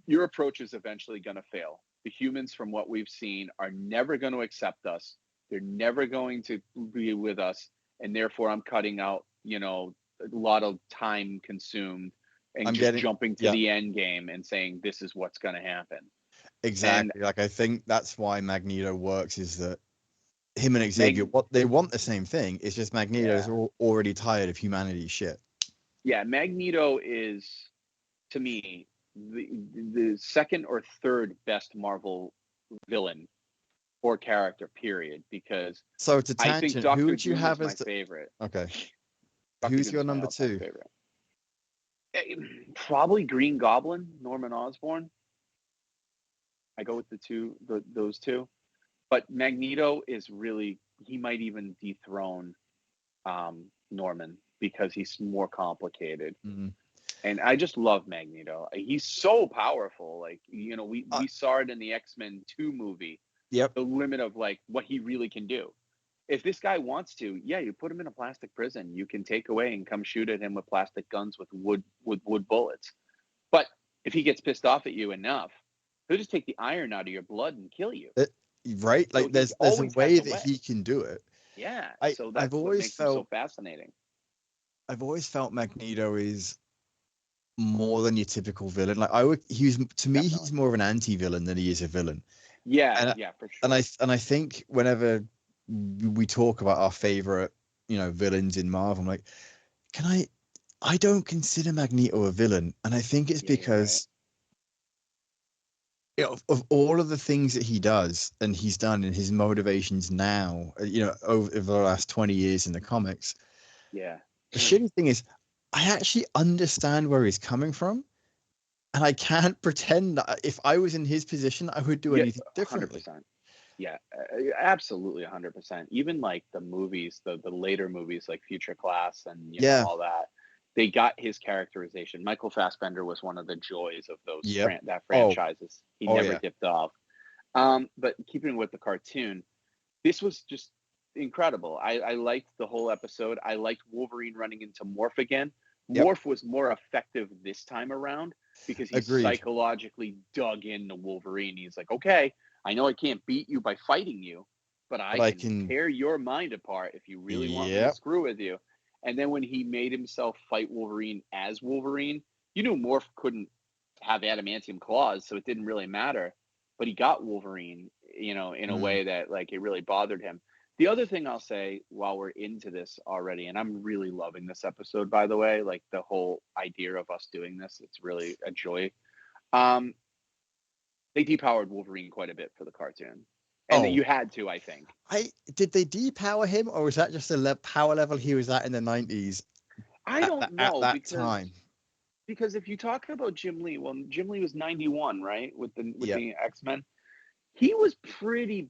[SPEAKER 2] your approach is eventually going to fail. The humans, from what we've seen, are never going to accept us. They're never going to be with us. And therefore, I'm cutting out, a lot of time consumed and
[SPEAKER 1] I'm
[SPEAKER 2] just
[SPEAKER 1] getting
[SPEAKER 2] jumping to
[SPEAKER 1] yeah,
[SPEAKER 2] the end game and saying, this is what's going to happen. And
[SPEAKER 1] exactly. Like I think that's why Magneto works is that him and Xavier
[SPEAKER 2] Meg,
[SPEAKER 1] what they want the same thing. It's just
[SPEAKER 2] yeah.
[SPEAKER 1] Magneto's already tired of humanity's shit.
[SPEAKER 2] Yeah, Magneto is to me the second or third best Marvel villain or character, period. Because
[SPEAKER 1] So to
[SPEAKER 2] I think
[SPEAKER 1] tangent, who
[SPEAKER 2] Doctor
[SPEAKER 1] would you
[SPEAKER 2] Doom is
[SPEAKER 1] have
[SPEAKER 2] my
[SPEAKER 1] as the
[SPEAKER 2] favorite.
[SPEAKER 1] okay?
[SPEAKER 2] Doctor
[SPEAKER 1] Who's
[SPEAKER 2] Doom
[SPEAKER 1] your
[SPEAKER 2] is my
[SPEAKER 1] number
[SPEAKER 2] all-time
[SPEAKER 1] two?
[SPEAKER 2] favorite. Probably Green Goblin, Norman Osborn. I go with those two. But Magneto is really he might even dethrone Norman because he's more complicated.
[SPEAKER 1] Mm.
[SPEAKER 2] And I just love Magneto. He's so powerful. Like,
[SPEAKER 1] Uh,
[SPEAKER 2] we saw it in the X-Men 2 movie,
[SPEAKER 1] yep.
[SPEAKER 2] the limit of like what he really can do. If this guy wants to, yeah, you put him in a plastic prison. You can take away and come shoot at him with plastic guns with wood bullets. But if he gets pissed off at you enough, he'll just take the iron out of your blood and kill you.
[SPEAKER 1] It, right?
[SPEAKER 2] So
[SPEAKER 1] Like
[SPEAKER 2] he
[SPEAKER 1] there's a
[SPEAKER 2] always has
[SPEAKER 1] way
[SPEAKER 2] a
[SPEAKER 1] that
[SPEAKER 2] way.
[SPEAKER 1] he can do it.
[SPEAKER 2] Yeah.
[SPEAKER 1] I
[SPEAKER 2] So
[SPEAKER 1] I've
[SPEAKER 2] that's what
[SPEAKER 1] always
[SPEAKER 2] makes him so
[SPEAKER 1] felt
[SPEAKER 2] fascinating.
[SPEAKER 1] I've always felt Magneto is more than your typical villain. Like I would, he was to me,
[SPEAKER 2] Definitely.
[SPEAKER 1] he's more of an anti-villain than he is a villain.
[SPEAKER 2] Yeah,
[SPEAKER 1] And
[SPEAKER 2] yeah, for
[SPEAKER 1] and I
[SPEAKER 2] sure.
[SPEAKER 1] and I think whenever we talk about our favorite, villains in Marvel, I'm like, can I don't consider Magneto a villain, and I think it's
[SPEAKER 2] Yeah, you're right.
[SPEAKER 1] because of all of the things that he does and he's done and his motivations now, over the last 20 years in the comics.
[SPEAKER 2] Yeah.
[SPEAKER 1] The shitty thing is, I actually understand where he's coming from, and I can't pretend that if I was in his position, I would do
[SPEAKER 2] Yeah,
[SPEAKER 1] anything differently.
[SPEAKER 2] 100%. Yeah, absolutely 100%. Even like the movies, the later movies like Future Class and
[SPEAKER 1] Yeah.
[SPEAKER 2] all that, they got his characterization. Michael Fassbender was one of the joys of
[SPEAKER 1] Yep.
[SPEAKER 2] that
[SPEAKER 1] Oh.
[SPEAKER 2] franchises. He
[SPEAKER 1] Oh
[SPEAKER 2] never
[SPEAKER 1] yeah.
[SPEAKER 2] dipped off. But keeping with the cartoon, this was just incredible. I liked the whole episode. I liked Wolverine running into Morph again.
[SPEAKER 1] Yep.
[SPEAKER 2] Morph was more effective this time around because he
[SPEAKER 1] Agreed.
[SPEAKER 2] psychologically dug into Wolverine. He's like, okay, I know I can't beat you by fighting you, but
[SPEAKER 1] But
[SPEAKER 2] I
[SPEAKER 1] I
[SPEAKER 2] can
[SPEAKER 1] can.
[SPEAKER 2] tear your mind apart if you really want me to
[SPEAKER 1] Yep.
[SPEAKER 2] screw with you. And then when he made himself fight Wolverine as Wolverine, you knew Morph couldn't have adamantium claws, so it didn't really matter. But he got Wolverine, in a
[SPEAKER 1] Mm.
[SPEAKER 2] way that like it really bothered him. The other thing I'll say while we're into this already, and I'm really loving this episode, by the way, like the whole idea of us doing this, it's really a joy. Um, they depowered Wolverine quite a bit for the cartoon, and that
[SPEAKER 1] Oh,
[SPEAKER 2] you had to, I think.
[SPEAKER 1] I did they depower him, or was that just a power level he was at in the 90s
[SPEAKER 2] I don't
[SPEAKER 1] at
[SPEAKER 2] know
[SPEAKER 1] that time?
[SPEAKER 2] because if you talk about Jim Lee, well, Jim Lee was 91, right, with
[SPEAKER 1] Yeah.
[SPEAKER 2] the X-Men. He was pretty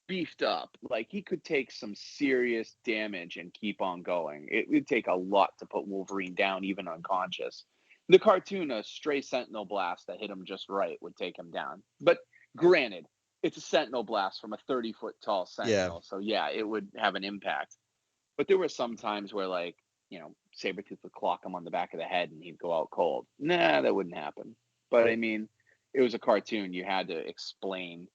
[SPEAKER 2] beefed up. Like he could take some serious damage and keep on going. It would take a lot to put Wolverine down, even unconscious. The cartoon, a stray Sentinel blast that hit him just right would take him down. But granted, it's a Sentinel blast from a 30-foot tall
[SPEAKER 1] Yeah.
[SPEAKER 2] Sentinel, so yeah, it would have an impact. But there were some times where, like, Sabretooth would clock him on the back of the head and he'd go out cold. Nah, that wouldn't happen. But I mean, it was a cartoon. You had to explain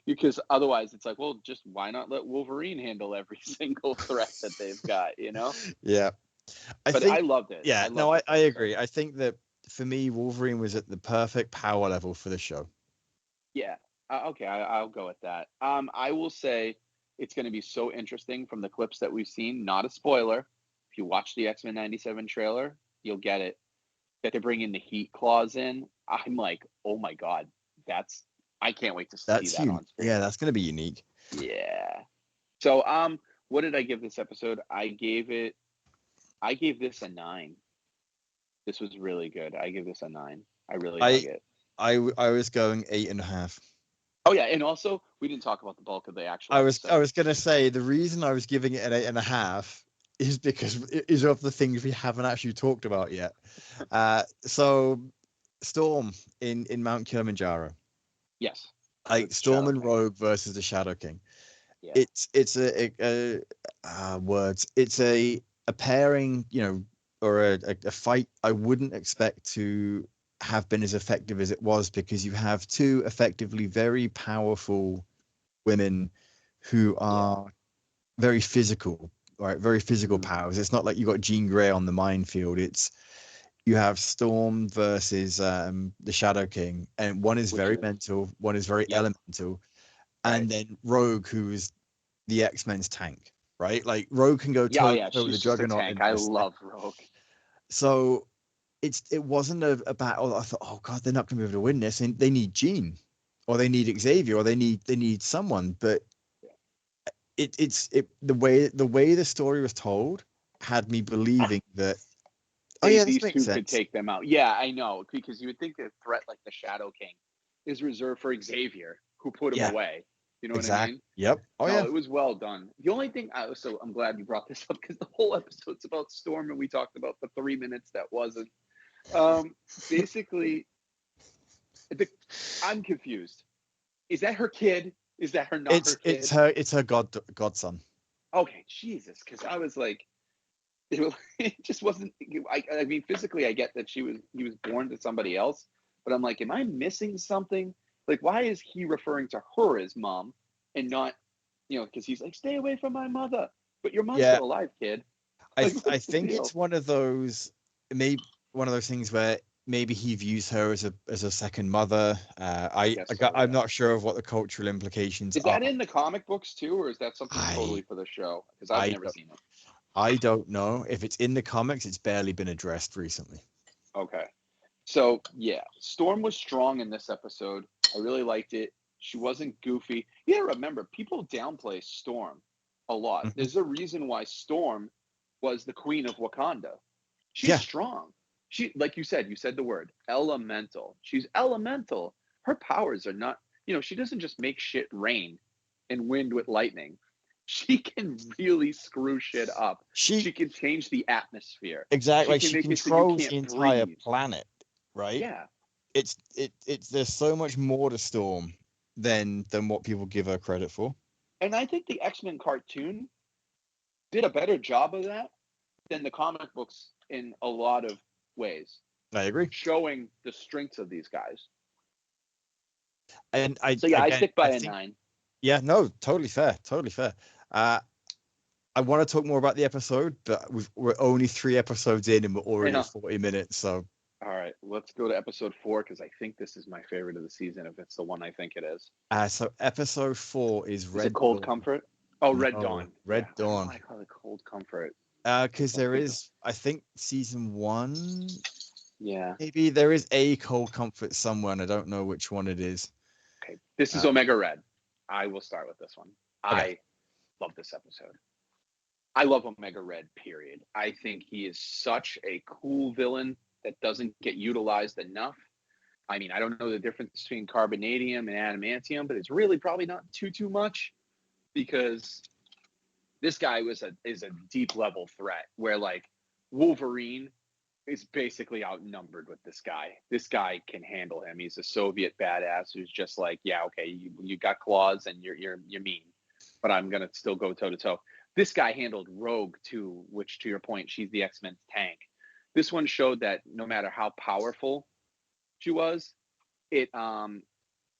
[SPEAKER 2] Because otherwise it's like, well, just why not let Wolverine handle every single threat that they've got, you know?
[SPEAKER 1] Yeah. I
[SPEAKER 2] But
[SPEAKER 1] think,
[SPEAKER 2] I loved it.
[SPEAKER 1] yeah,
[SPEAKER 2] I
[SPEAKER 1] no,
[SPEAKER 2] loved this
[SPEAKER 1] I
[SPEAKER 2] episode.
[SPEAKER 1] agree. I think that for me, Wolverine was at the perfect power level for the show.
[SPEAKER 2] Yeah. Okay, I'll go with that. I will say it's going to be so interesting from the clips that we've seen. Not a spoiler. If you watch the X-Men '97 trailer, you'll get it. That they're bringing the heat claws in. I'm like, oh my god, I can't wait to see
[SPEAKER 1] That's
[SPEAKER 2] that
[SPEAKER 1] you.
[SPEAKER 2] on screen.
[SPEAKER 1] Yeah, that's going to be unique.
[SPEAKER 2] Yeah. So, what did I give this episode? I gave this a 9. This was really good. I give this a 9. I really dug
[SPEAKER 1] I
[SPEAKER 2] it.
[SPEAKER 1] I was going 8.5.
[SPEAKER 2] Oh yeah, and also we didn't talk about the bulk of the actual
[SPEAKER 1] I
[SPEAKER 2] episode.
[SPEAKER 1] was gonna say the reason I was giving it an 8.5 is because is of the things we haven't actually talked about yet. So Storm in Mount Kilimanjaro,
[SPEAKER 2] Yes.
[SPEAKER 1] like
[SPEAKER 2] With
[SPEAKER 1] Storm
[SPEAKER 2] Shadow
[SPEAKER 1] and
[SPEAKER 2] King.
[SPEAKER 1] Rogue versus the Shadow King.
[SPEAKER 2] Yeah.
[SPEAKER 1] It's words. It's a pairing, you know, or a fight I wouldn't expect to have been as effective as it was, because you have two effectively very powerful women who are very physical, right? Very physical powers. It's not like you got Jean Grey on the minefield. It's you have Storm versus the Shadow King, and one is very mental, one is very elemental, and then Rogue, who is the X-Men's tank, right? Like Rogue can go toe to toe with the
[SPEAKER 2] She's just a
[SPEAKER 1] Juggernaut
[SPEAKER 2] tank.
[SPEAKER 1] in
[SPEAKER 2] I
[SPEAKER 1] this thing.
[SPEAKER 2] love Rogue.
[SPEAKER 1] So it wasn't a battle. I thought, oh god, they're not going to be able to win this, and they need Jean, or they need Xavier, or they need someone. But it's the way the story was told had me believing that. Oh yeah, this
[SPEAKER 2] These
[SPEAKER 1] makes
[SPEAKER 2] two could
[SPEAKER 1] sense.
[SPEAKER 2] take them out. Yeah, I know, because you would think a threat like the Shadow King is reserved for Xavier, who put him
[SPEAKER 1] Yeah,
[SPEAKER 2] away. You know what I
[SPEAKER 1] exactly.
[SPEAKER 2] mean?
[SPEAKER 1] Yep. Oh
[SPEAKER 2] No,
[SPEAKER 1] yeah.
[SPEAKER 2] it was well done. The only thing so I'm glad you brought this up, because the whole episode's about Storm, and we talked about the 3 minutes that wasn't. Basically, I'm confused. Is that her kid? Is that her not her kid?
[SPEAKER 1] It's her godson.
[SPEAKER 2] Okay, Jesus, because I was like, it just wasn't. I mean, physically, I get that he was born to somebody else, but I'm like, am I missing something? Like, why is he referring to her as mom and not, because he's like, stay away from my mother, but your mom's
[SPEAKER 1] Yeah,
[SPEAKER 2] still alive, kid.
[SPEAKER 1] I
[SPEAKER 2] Like,
[SPEAKER 1] I
[SPEAKER 2] what's the
[SPEAKER 1] think
[SPEAKER 2] deal?
[SPEAKER 1] it's one of those, maybe one of those things where maybe he views her as a second mother.
[SPEAKER 2] I guess so.
[SPEAKER 1] I'm
[SPEAKER 2] Yeah.
[SPEAKER 1] not sure of what the cultural implications
[SPEAKER 2] Is
[SPEAKER 1] are.
[SPEAKER 2] that in the comic books too, or is that something totally
[SPEAKER 1] I
[SPEAKER 2] for the show? Because I've
[SPEAKER 1] I
[SPEAKER 2] never seen it.
[SPEAKER 1] I don't know if it's in the comics. It's barely been addressed recently.
[SPEAKER 2] Okay. So yeah, Storm was strong in this episode. I really liked it. She wasn't goofy. You gotta remember, people downplay Storm a lot.
[SPEAKER 1] Mhm.
[SPEAKER 2] There's a reason why Storm was the queen of Wakanda. She's
[SPEAKER 1] Yeah,
[SPEAKER 2] strong. She, like you said the word elemental. She's elemental. Her powers are not, she doesn't just make shit rain and wind with lightning. She can really screw shit up.
[SPEAKER 1] she
[SPEAKER 2] She can change the atmosphere.
[SPEAKER 1] exactly.
[SPEAKER 2] She
[SPEAKER 1] Like
[SPEAKER 2] can
[SPEAKER 1] she
[SPEAKER 2] make it so you
[SPEAKER 1] controls the
[SPEAKER 2] can't
[SPEAKER 1] entire
[SPEAKER 2] breathe.
[SPEAKER 1] planet, right?
[SPEAKER 2] Yeah.
[SPEAKER 1] It's there's so much more to Storm than what people give her credit for.
[SPEAKER 2] And I think the X-Men cartoon did a better job of that than the comic books in a lot of ways,
[SPEAKER 1] I agree.
[SPEAKER 2] showing the strengths of these guys.
[SPEAKER 1] And I
[SPEAKER 2] So yeah, I
[SPEAKER 1] again,
[SPEAKER 2] stick
[SPEAKER 1] I
[SPEAKER 2] by a
[SPEAKER 1] think
[SPEAKER 2] 9.
[SPEAKER 1] yeah, no, totally fair, totally fair. Uh, I want to talk more about the episode, but we're only 3 episodes in and we're already
[SPEAKER 2] Yeah.
[SPEAKER 1] at 40 minutes. So,
[SPEAKER 2] All right, let's go to episode 4, because I think this is my favorite of the season, if it's the one I think it is.
[SPEAKER 1] so episode 4 is
[SPEAKER 2] Is it
[SPEAKER 1] Red
[SPEAKER 2] Cold
[SPEAKER 1] Dawn.
[SPEAKER 2] Comfort? Oh, Red
[SPEAKER 1] No,
[SPEAKER 2] Dawn. Yeah,
[SPEAKER 1] Red
[SPEAKER 2] I don't know
[SPEAKER 1] Dawn.
[SPEAKER 2] why I call it Cold Comfort.
[SPEAKER 1] Because there is, I think, season 1.
[SPEAKER 2] Yeah.
[SPEAKER 1] Maybe there is a Cold Comfort somewhere, and I don't know which one it is.
[SPEAKER 2] Okay, this is Omega Red. I will start with this one.
[SPEAKER 1] Okay.
[SPEAKER 2] I love this episode. I love Omega Red, period. I think he is such a cool villain that doesn't get utilized enough. I mean, I don't know the difference between carbonadium and adamantium, but it's really probably not too much, because this guy is a deep level threat where, like, Wolverine is basically outnumbered with this guy. This guy can handle him. He's a Soviet badass who's just like, yeah, okay, you got claws and you're mean, but I'm gonna still go toe to toe. This guy handled Rogue too, which, to your point, she's the X-Men's tank. This one showed that no matter how powerful she was, it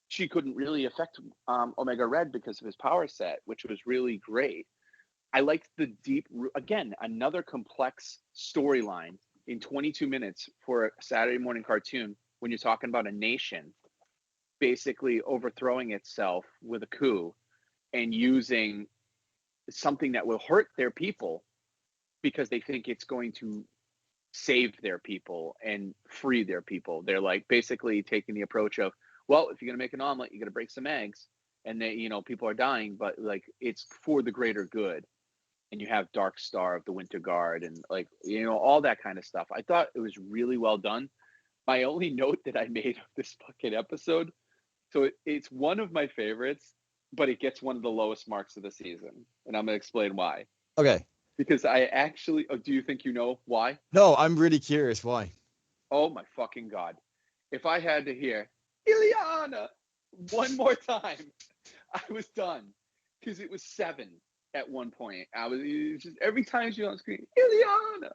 [SPEAKER 2] she couldn't really affect Omega Red because of his power set, which was really great. I liked the deep, again, another complex storyline in 22 minutes for a Saturday morning cartoon when you're talking about a nation basically overthrowing itself with a coup and using something that will hurt their people because they think it's going to save their people and free their people. They're like basically taking the approach of, well, if you're going to make an omelet, you got to break some eggs, and they, people are dying, but like it's for the greater good. And you have Dark Star of the Winter Guard and like, all that kind of stuff. I thought it was really well done. My only note that I made of this fucking episode, so it's one of my favorites, but it gets one of the lowest marks of the season. And I'm going to explain why.
[SPEAKER 1] Okay.
[SPEAKER 2] Because I actually, do you think you know why?
[SPEAKER 1] No, I'm really curious why.
[SPEAKER 2] Oh my fucking God. If I had to hear Ileana one more time, I was done. Because it was 7 at one point. It was just every time she was on screen, Ileana.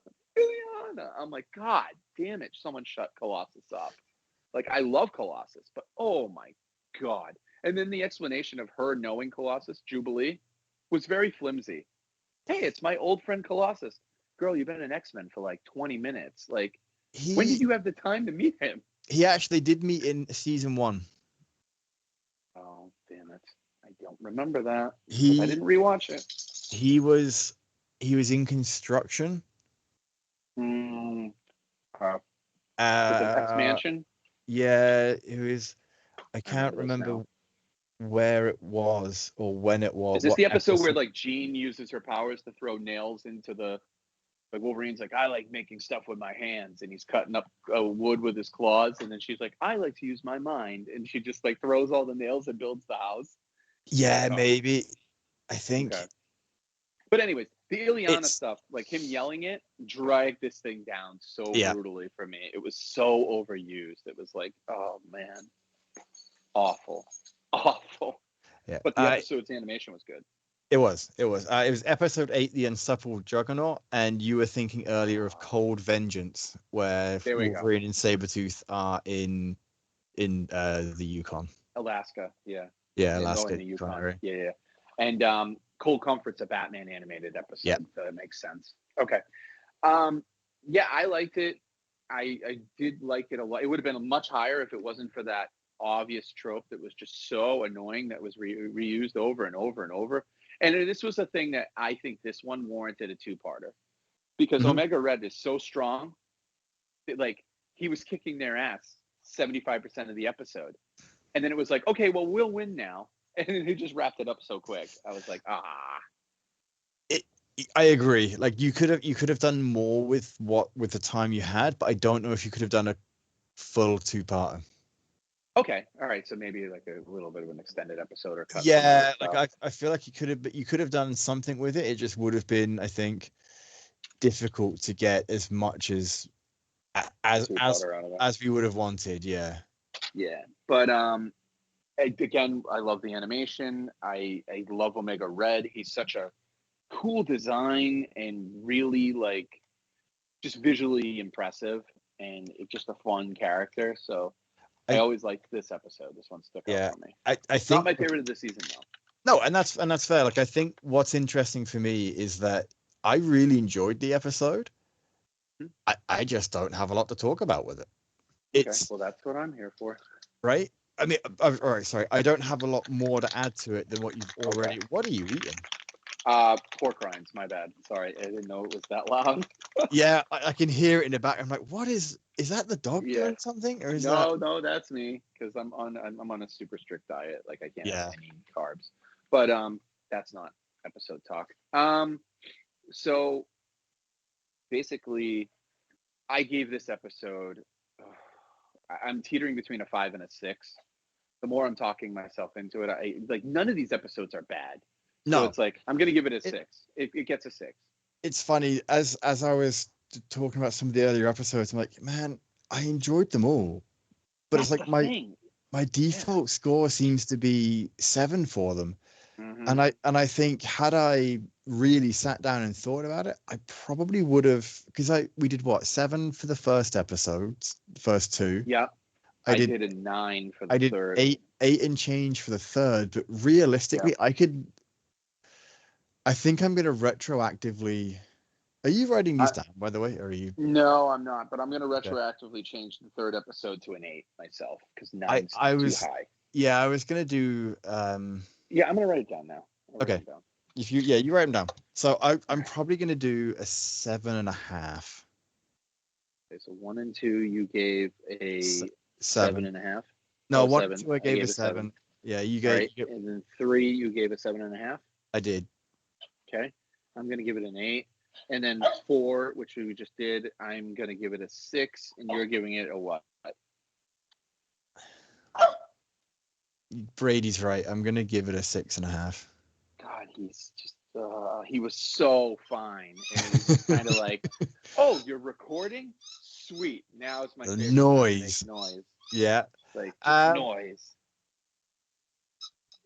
[SPEAKER 2] I'm like, God damn it, someone shut Colossus up. Like, I love Colossus, but oh my God. And then the explanation of her knowing Colossus, Jubilee, was very flimsy. Hey, it's my old friend Colossus. Girl, you've been an X-Men for like 20 minutes. Like, when did you have the time to meet him?
[SPEAKER 1] He actually did meet in season 1.
[SPEAKER 2] Oh, damn it. I don't remember that. I didn't rewatch it.
[SPEAKER 1] He was in construction.
[SPEAKER 2] Was it X-Mansion?
[SPEAKER 1] Yeah, it was. I can't remember where it was or when it was.
[SPEAKER 2] Is this the episode where like Jean uses her powers to throw nails into the, like Wolverine's like, I like making stuff with my hands, and he's cutting up wood with his claws, and then she's like, I like to use my mind, and she just like throws all the nails and builds the house.
[SPEAKER 1] Yeah, maybe. I think.
[SPEAKER 2] Okay. But anyways, the Ileana stuff, like him yelling it, dragged this thing down so brutally for me. It was so overused. It was like, oh man, awful. Yeah. But the episode's animation was good.
[SPEAKER 1] It was. It was episode 8, The Unstoppable Juggernaut, and you were thinking earlier of Cold Vengeance, where Wolverine and Sabretooth are in the Yukon.
[SPEAKER 2] Alaska, yeah.
[SPEAKER 1] Yeah, Alaska.
[SPEAKER 2] In the Yukon. Yeah. And Cold Comfort's a Batman animated episode, so that makes sense. Okay. Yeah, I liked it. I did like it a lot. It would have been much higher if it wasn't for that obvious trope that was just so annoying that was reused over and over and over. And this was a thing that I think this one warranted a 2-parter, because Omega Red is so strong that, like, he was kicking their ass 75% of the episode. And then it was like, okay, well, we'll win now. And he just wrapped it up so quick. I was like,
[SPEAKER 1] I agree. Like, you could have done more with the time you had, but I don't know if you could have done a full 2-parter.
[SPEAKER 2] Okay, all right. So maybe like a little bit of an extended episode or cut.
[SPEAKER 1] Yeah, like I feel like you could have done something with it. It just would have been, I think, difficult to get as much as we would have wanted. Yeah.
[SPEAKER 2] Yeah, but again, I love the animation. I love Omega Red. He's such a cool design and really like just visually impressive, and it's just a fun character. So I always liked this episode. This one stuck out for me.
[SPEAKER 1] I think
[SPEAKER 2] not my favorite of the season though.
[SPEAKER 1] No, and that's fair. Like, I think what's interesting for me is that I really enjoyed the episode. I just don't have a lot to talk about with it.
[SPEAKER 2] Well, that's what I'm here for.
[SPEAKER 1] Right? I mean, all right, sorry. I don't have a lot more to add to it than what you've already... Okay. What are you eating?
[SPEAKER 2] Pork rinds, my bad. Sorry, I didn't know it was that loud.
[SPEAKER 1] Yeah, I can hear it in the back. I'm like, what is that the dog doing something? Or is
[SPEAKER 2] No, that's me, because I'm on a super strict diet. Like, I can't have any carbs. But that's not episode talk. So basically, I gave this episode, I'm teetering between a 5 and a 6. The more I'm talking myself into it, I like, none of these episodes are bad.
[SPEAKER 1] No,
[SPEAKER 2] so it's like, I'm gonna give it a 6. It gets a 6.
[SPEAKER 1] It's funny, as I was talking about some of the earlier episodes, I'm like, man, I enjoyed them all, but it's like my default score seems to be 7 for them. And I think, had I really sat down and thought about it, I probably would have, because we did 7 for the first episodes, first 2.
[SPEAKER 2] Yeah. I did a 9 for the
[SPEAKER 1] I did
[SPEAKER 2] third.
[SPEAKER 1] eight and change for the third, but realistically, I think I'm gonna retroactively. Are you writing these down, by the way, or are you?
[SPEAKER 2] No, I'm not, but I'm going to
[SPEAKER 1] Okay.
[SPEAKER 2] retroactively change the third episode to an 8 myself because
[SPEAKER 1] I
[SPEAKER 2] 9's
[SPEAKER 1] I
[SPEAKER 2] too
[SPEAKER 1] was
[SPEAKER 2] high.
[SPEAKER 1] Yeah, I was gonna do
[SPEAKER 2] Yeah, I'm going to write it down now.
[SPEAKER 1] okay. If you write them down. So I'm probably gonna do a 7.5.
[SPEAKER 2] Okay, so 1 and 2, you gave a
[SPEAKER 1] 7.
[SPEAKER 2] 7.5.
[SPEAKER 1] No,
[SPEAKER 2] Oh,
[SPEAKER 1] 1 and
[SPEAKER 2] 7.
[SPEAKER 1] 2 I
[SPEAKER 2] I
[SPEAKER 1] gave a
[SPEAKER 2] gave a 7.
[SPEAKER 1] 7. Yeah,
[SPEAKER 2] All right, and then 3, you gave a 7.5.
[SPEAKER 1] I did.
[SPEAKER 2] Okay, I'm going to give it an 8. And then 4, which we just did, I'm going to give it a 6, and you're giving it a what?
[SPEAKER 1] Brady's right. I'm gonna give it a 6.5.
[SPEAKER 2] God, he's just he was so fine, and it was just kind of like, oh, you're recording? Sweet. Now it's my favorite
[SPEAKER 1] Noise.
[SPEAKER 2] time to make noise.
[SPEAKER 1] Yeah.
[SPEAKER 2] Like just noise.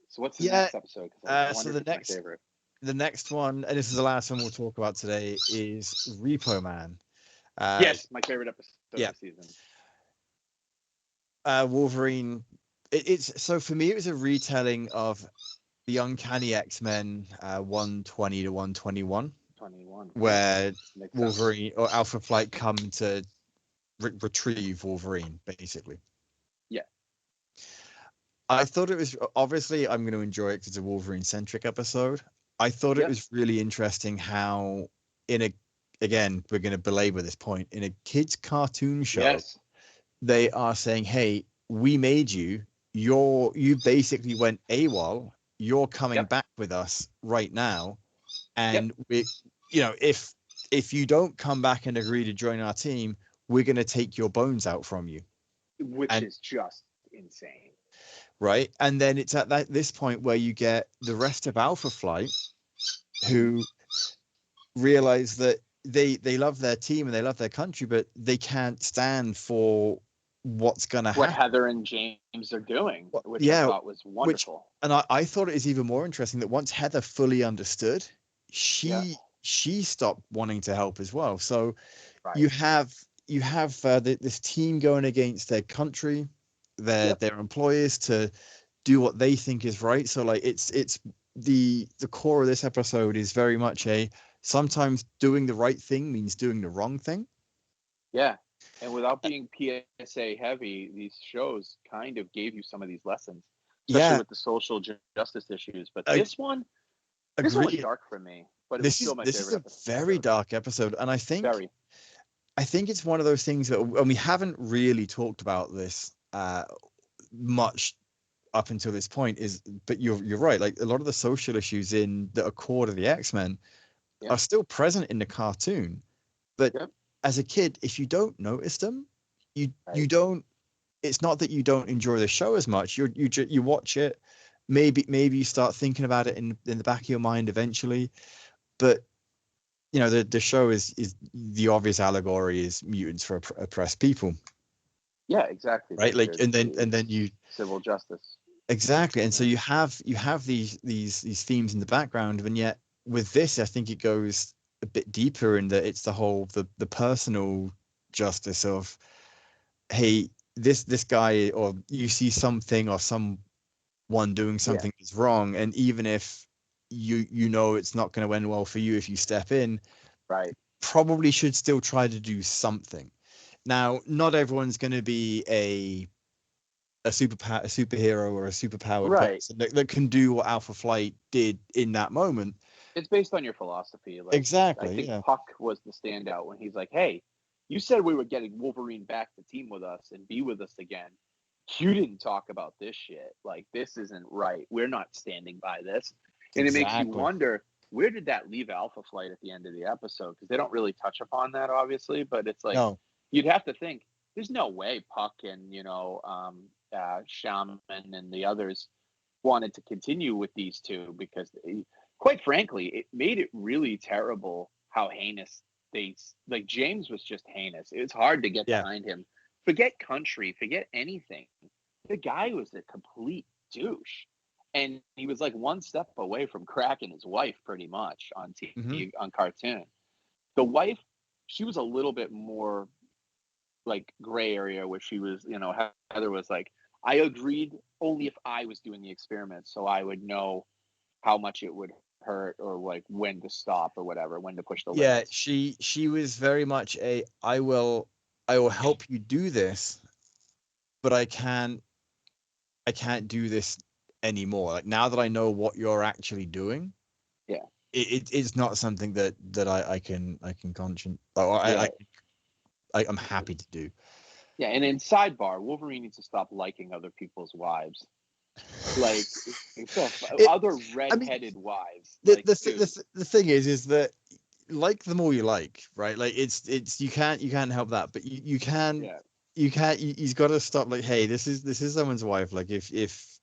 [SPEAKER 2] So what's the next episode? Because I wonder if it's my favorite.
[SPEAKER 1] The next one, and this is the last one we'll talk about today, is Repo Man.
[SPEAKER 2] Yes, my favorite episode of the season.
[SPEAKER 1] Wolverine. It's so for me, it was a retelling of the Uncanny X-Men 120 to 121, where Wolverine or Alpha Flight come to retrieve Wolverine, basically.
[SPEAKER 2] Yeah.
[SPEAKER 1] I thought it was obviously I'm going to enjoy it because it's a Wolverine centric episode. I thought it was really interesting how again, we're going to belabor this point, in a kids cartoon show, they are saying, hey, we made you, you basically went AWOL, you're coming back with us right now. And we, if you don't come back and agree to join our team, we're going to take your bones out from you.
[SPEAKER 2] Which is just insane.
[SPEAKER 1] Right. And then it's at this point where you get the rest of Alpha Flight who realize that they love their team and they love their country, but they can't stand for what's going to happen.
[SPEAKER 2] What Heather and James are doing, which I thought was wonderful.
[SPEAKER 1] And I thought it was even more interesting that once Heather fully understood, she stopped wanting to help as well. So you have this team going against their country, their employers, to do what they think is right. So like it's the core of this episode is very much sometimes doing the right thing means doing the wrong thing.
[SPEAKER 2] Yeah. And without being PSA heavy, these shows kind of gave you some of these lessons, especially with the social justice issues. But this one was dark for me. But it was still my favorite episode.
[SPEAKER 1] This is a very dark episode, and I think it's one of those things that, and we haven't really talked about this much up until this point, but you're right. Like a lot of the social issues that are core to the X-Men are still present in the cartoon, but as a kid, if you don't notice them, you don't. It's not that you don't enjoy the show as much. You watch it, maybe you start thinking about it in the back of your mind eventually, but the show is the obvious allegory is mutants for oppressed people.
[SPEAKER 2] Yeah, exactly.
[SPEAKER 1] Right, like and then you
[SPEAKER 2] civil justice.
[SPEAKER 1] Exactly, and so you have these themes in the background, and yet with this, I think it goes a bit deeper in that it's the whole the personal justice of, hey, this guy, or you see something or someone doing something that's wrong, and even if it's not going to end well for you if you step in, probably should still try to do something. Now, not everyone's going to be a superhero or a superpowered person that can do what Alpha Flight did in that moment.
[SPEAKER 2] It's based on your philosophy. Like,
[SPEAKER 1] exactly.
[SPEAKER 2] I think Puck was the standout when he's like, hey, you said we were getting Wolverine back to team with us and be with us again. You didn't talk about this shit. Like, this isn't right. We're not standing by this. And it makes you wonder, where did that leave Alpha Flight at the end of the episode? Because they don't really touch upon that, obviously. But it's like, you'd have to think, there's no way Puck and, Shaman and the others wanted to continue with these two, because quite frankly, it made it really terrible how heinous James was just heinous. It was hard to get behind him. Forget country, forget anything. The guy was a complete douche. And he was like one step away from cracking his wife pretty much on TV, on cartoon. The wife, she was a little bit more like gray area where she was, Heather was like, I agreed only if I was doing the experiment, so I would know how much it would hurt or like when to stop or whatever, when to push the
[SPEAKER 1] Yeah,
[SPEAKER 2] limits.
[SPEAKER 1] she was very much a I will help you do this, but I can't do this anymore. Like now that I know what you're actually doing,
[SPEAKER 2] Yeah.
[SPEAKER 1] it's not something that I can conscience or
[SPEAKER 2] Yeah.
[SPEAKER 1] I'm happy to do.
[SPEAKER 2] Yeah. And in sidebar, Wolverine needs to stop liking other people's wives. Like
[SPEAKER 1] It,
[SPEAKER 2] other
[SPEAKER 1] I mean,
[SPEAKER 2] redheaded wives.
[SPEAKER 1] the
[SPEAKER 2] Like,
[SPEAKER 1] the th-
[SPEAKER 2] dude.
[SPEAKER 1] the, th- the thing is that like them all you like, right? Like it's you can't help that, but you can
[SPEAKER 2] Yeah.
[SPEAKER 1] you can't he's got to stop. Like, hey, this is someone's wife. Like if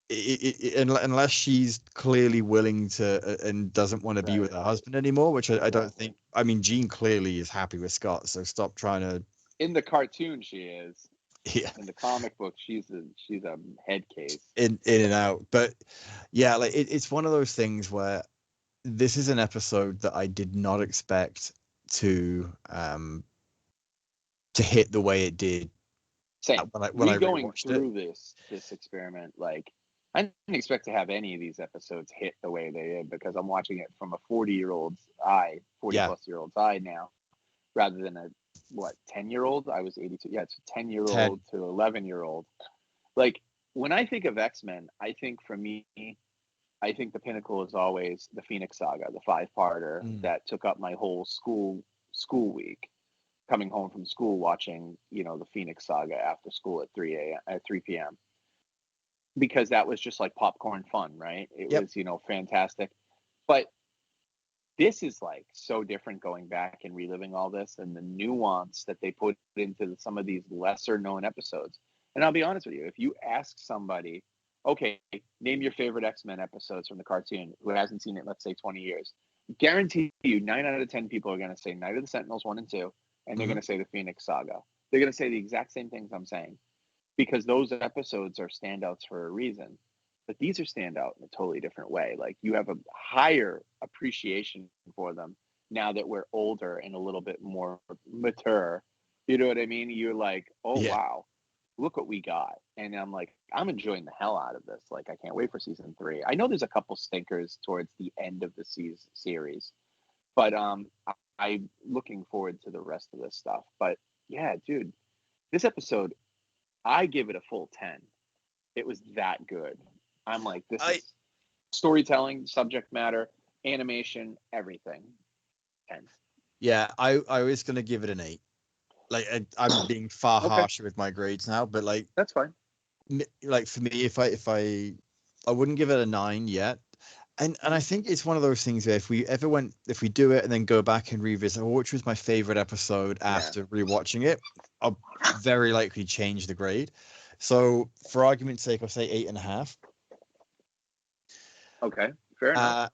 [SPEAKER 1] unless she's clearly willing to and doesn't want to be
[SPEAKER 2] Right.
[SPEAKER 1] with her husband anymore, which I don't
[SPEAKER 2] Exactly.
[SPEAKER 1] think. I mean, Jean clearly is happy with Scott, so stop trying to.
[SPEAKER 2] In the cartoon, she is.
[SPEAKER 1] Yeah,
[SPEAKER 2] In the comic book, she's a head case.
[SPEAKER 1] in and out. But yeah, like it's one of those things where this is an episode that I did not expect to hit the way it did
[SPEAKER 2] Same.
[SPEAKER 1] when I
[SPEAKER 2] Re-going
[SPEAKER 1] rewatched it.
[SPEAKER 2] through this experiment, like I didn't expect to have any of these episodes hit the way they did because I'm watching it from a 40-year-old's eye, 40
[SPEAKER 1] Yeah,
[SPEAKER 2] plus year old's eye now, rather than a 10-year-old. I was 82. Yeah, it's a 10-year-old
[SPEAKER 1] 10.
[SPEAKER 2] to 11-year-old. Like when I think of X-Men, I think the pinnacle is always the Phoenix Saga, the 5-parter
[SPEAKER 1] Mm.
[SPEAKER 2] that took up my whole school week. Coming home from school, watching the Phoenix Saga after school at 3 p.m. because that was just like popcorn fun, right? It
[SPEAKER 1] Yep.
[SPEAKER 2] was fantastic, but this is like so different going back and reliving all this and the nuance that they put into some of these lesser known episodes. And I'll be honest with you, if you ask somebody, okay, name your favorite X-Men episodes from the cartoon who hasn't seen it, let's say 20 years, guarantee you 9 out of 10 people are going to say Night of the Sentinels 1 and 2, and they're
[SPEAKER 1] Mm-hmm.
[SPEAKER 2] going to say the Phoenix Saga. They're going to say the exact same things I'm saying because those episodes are standouts for a reason. But these are standout in a totally different way. Like you have a higher appreciation for them now that we're older and a little bit more mature. You know what I mean? You're like, oh
[SPEAKER 1] Yeah.
[SPEAKER 2] wow, look what we got. And I'm like, I'm enjoying the hell out of this. Like I can't wait for season 3. I know there's a couple stinkers towards the end of the series, but I'm looking forward to the rest of this stuff. But yeah, dude, this episode, I give it a full 10. It was that good. I'm like, this
[SPEAKER 1] I
[SPEAKER 2] is storytelling, subject matter, animation, everything. 10.
[SPEAKER 1] Yeah, I was gonna give it an 8. Like I'm being far
[SPEAKER 2] Okay,
[SPEAKER 1] harsher with my grades now, but
[SPEAKER 2] that's fine.
[SPEAKER 1] like for me, if I wouldn't give it a 9 yet. And I think it's one of those things where if we do it and then go back and revisit, which was my favorite episode
[SPEAKER 2] Yeah.
[SPEAKER 1] after rewatching it, I'll very likely change the grade. So for argument's sake, I'll say 8.5.
[SPEAKER 2] Okay, fair enough.
[SPEAKER 1] Uh,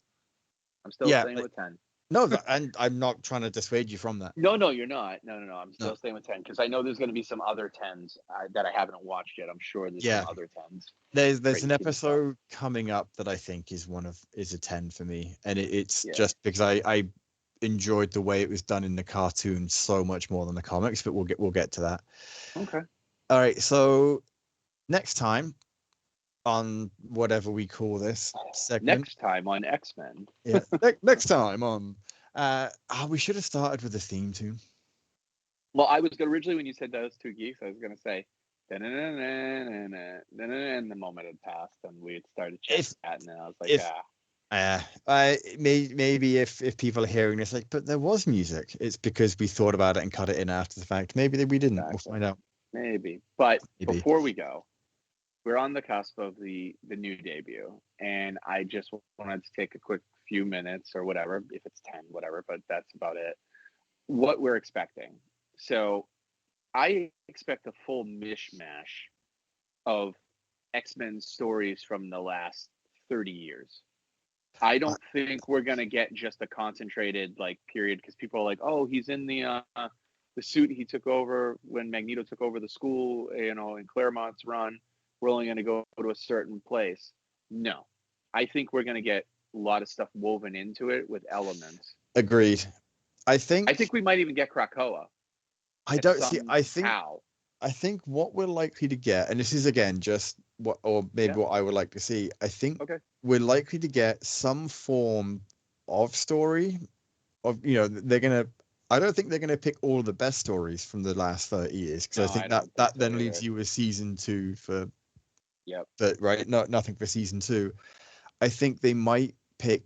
[SPEAKER 2] I'm still
[SPEAKER 1] yeah,
[SPEAKER 2] staying with 10.
[SPEAKER 1] no, and I'm not trying to dissuade you from that.
[SPEAKER 2] No, you're not. No. I'm
[SPEAKER 1] No,
[SPEAKER 2] still staying with 10 because I know there's going to be some other 10s that I haven't watched yet. I'm sure there's some
[SPEAKER 1] yeah,
[SPEAKER 2] other 10s.
[SPEAKER 1] there's an
[SPEAKER 2] Crazy stuff.
[SPEAKER 1] episode coming up that I think is a 10 for me, and it's
[SPEAKER 2] Yeah.
[SPEAKER 1] just because I enjoyed the way it was done in the cartoon so much more than the comics, but we'll get to that.
[SPEAKER 2] Okay.
[SPEAKER 1] All right, so next time on whatever we call this segment,
[SPEAKER 2] Next time on X-Men.
[SPEAKER 1] yeah, next time on, we should have started with the theme tune.
[SPEAKER 2] Well, I was originally when you said those two geeks, I was going to say, and the moment had passed and we had started
[SPEAKER 1] If
[SPEAKER 2] chatting, and I was like,
[SPEAKER 1] if maybe if people are hearing this, like, but there was music. It's because we thought about it and cut it in after the fact. Maybe we didn't. We'll
[SPEAKER 2] exactly,
[SPEAKER 1] find out.
[SPEAKER 2] maybe. But
[SPEAKER 1] Maybe.
[SPEAKER 2] before we go, we're on the cusp of the new debut, and I just wanted to take a quick few minutes or whatever, if it's 10, whatever, but that's about it. What we're expecting. So I expect a full mishmash of X-Men stories from the last 30 years. I
[SPEAKER 1] Uh,
[SPEAKER 2] don't think we're gonna get just a concentrated like period because people are like, oh, he's in the suit he took over when Magneto took over the school, in Claremont's run. We're only gonna go to a certain place. No, I think we're gonna get a lot of stuff woven into it with elements.
[SPEAKER 1] Agreed. I
[SPEAKER 2] I
[SPEAKER 1] think
[SPEAKER 2] think we might even get Krakoa.
[SPEAKER 1] I don't see.
[SPEAKER 2] Somehow.
[SPEAKER 1] I think what we're likely to get, and this is again just what, or maybe
[SPEAKER 2] Yeah.
[SPEAKER 1] what I would like to see. I think
[SPEAKER 2] Okay.
[SPEAKER 1] we're likely to get some form of story of, they're gonna. I don't think they're gonna pick all of the best stories from the last 30 years, because I
[SPEAKER 2] No, I
[SPEAKER 1] think that
[SPEAKER 2] don't think
[SPEAKER 1] that
[SPEAKER 2] so
[SPEAKER 1] then leaves
[SPEAKER 2] either.
[SPEAKER 1] you with season two for
[SPEAKER 2] Yep.
[SPEAKER 1] right. Nothing for season two. I think they might pick,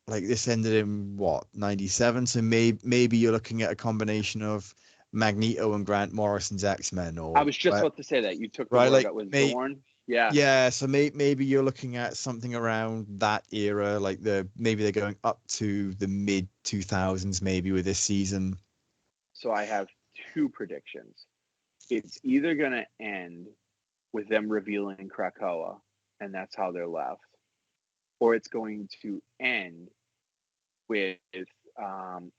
[SPEAKER 1] like, this ended in what, 97, so maybe you're looking at a combination of Magneto and Grant Morrison's X-Men,
[SPEAKER 2] I
[SPEAKER 1] or
[SPEAKER 2] was just
[SPEAKER 1] right,
[SPEAKER 2] about to say that. You took the
[SPEAKER 1] right,
[SPEAKER 2] word
[SPEAKER 1] like
[SPEAKER 2] that was Zorn. Yeah.
[SPEAKER 1] yeah, so maybe you're looking at something around that era, like maybe they're going up to the mid 2000s maybe with this season.
[SPEAKER 2] So I have two predictions. It's either going to end with them revealing Krakoa, and that's how they're left, or it's going to end with um,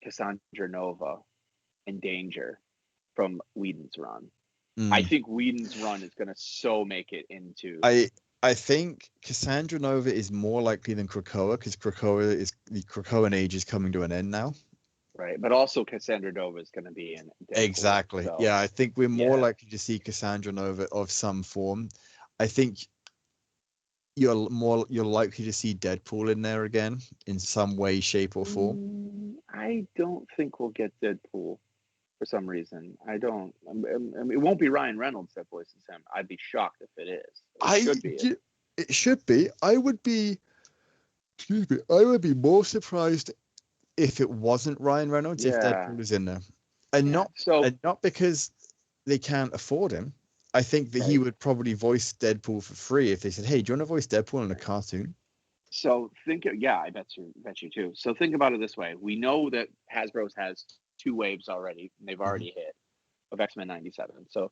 [SPEAKER 2] Cassandra Nova and Danger from Whedon's run. I
[SPEAKER 1] Mm.
[SPEAKER 2] think Whedon's run is going to so make it into.
[SPEAKER 1] I think Cassandra Nova is more likely than Krakoa, because the Krakoan age is coming to an end now.
[SPEAKER 2] Right, but also Cassandra Nova is going to be in Deadpool.
[SPEAKER 1] Exactly.
[SPEAKER 2] So
[SPEAKER 1] Yeah, I think we're more
[SPEAKER 2] yeah,
[SPEAKER 1] likely to see Cassandra Nova of some form. I think you're likely to see Deadpool in there again in some way, shape, or form.
[SPEAKER 2] I don't think we'll get Deadpool for some reason. I don't. It won't be Ryan Reynolds that voices him. I'd be shocked if it is. It
[SPEAKER 1] I
[SPEAKER 2] should be.
[SPEAKER 1] It should be. I would be. Excuse me. I would be more surprised if it wasn't Ryan Reynolds, if
[SPEAKER 2] Yeah,
[SPEAKER 1] Deadpool is in there, and
[SPEAKER 2] yeah. So
[SPEAKER 1] not because they can't afford him. I think that he
[SPEAKER 2] right.
[SPEAKER 1] would probably voice Deadpool for free if they said, "Hey, do you want to voice Deadpool in a
[SPEAKER 2] Right.
[SPEAKER 1] cartoon?"
[SPEAKER 2] So yeah, I bet you too. So think about it this way: we know that Hasbro's has two waves already, and they've
[SPEAKER 1] Mhm.
[SPEAKER 2] already hit of X-Men '97. So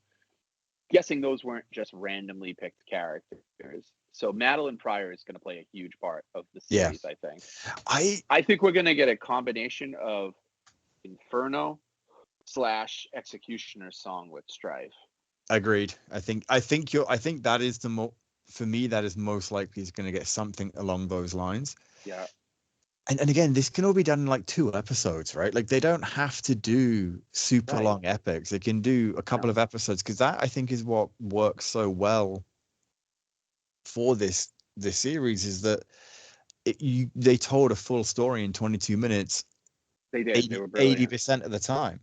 [SPEAKER 2] guessing those weren't just randomly picked characters. So Madeline Pryor is going to play a huge part of the
[SPEAKER 1] Yeah,
[SPEAKER 2] series. I think.
[SPEAKER 1] I
[SPEAKER 2] I think we're going to get a combination of Inferno / Executioner song with Strife.
[SPEAKER 1] agreed. I think that is for me, that is most likely is going to get something along those lines.
[SPEAKER 2] Yeah.
[SPEAKER 1] And again, this can all be done in like 2 episodes, right? Like they don't have to do super
[SPEAKER 2] Right.
[SPEAKER 1] long epics. They can do a couple
[SPEAKER 2] No.
[SPEAKER 1] of episodes, because that, I think, is what works so well for this series, is that they told a full story in 22 minutes
[SPEAKER 2] They did. They
[SPEAKER 1] 80
[SPEAKER 2] were brilliant.
[SPEAKER 1] percent of the time.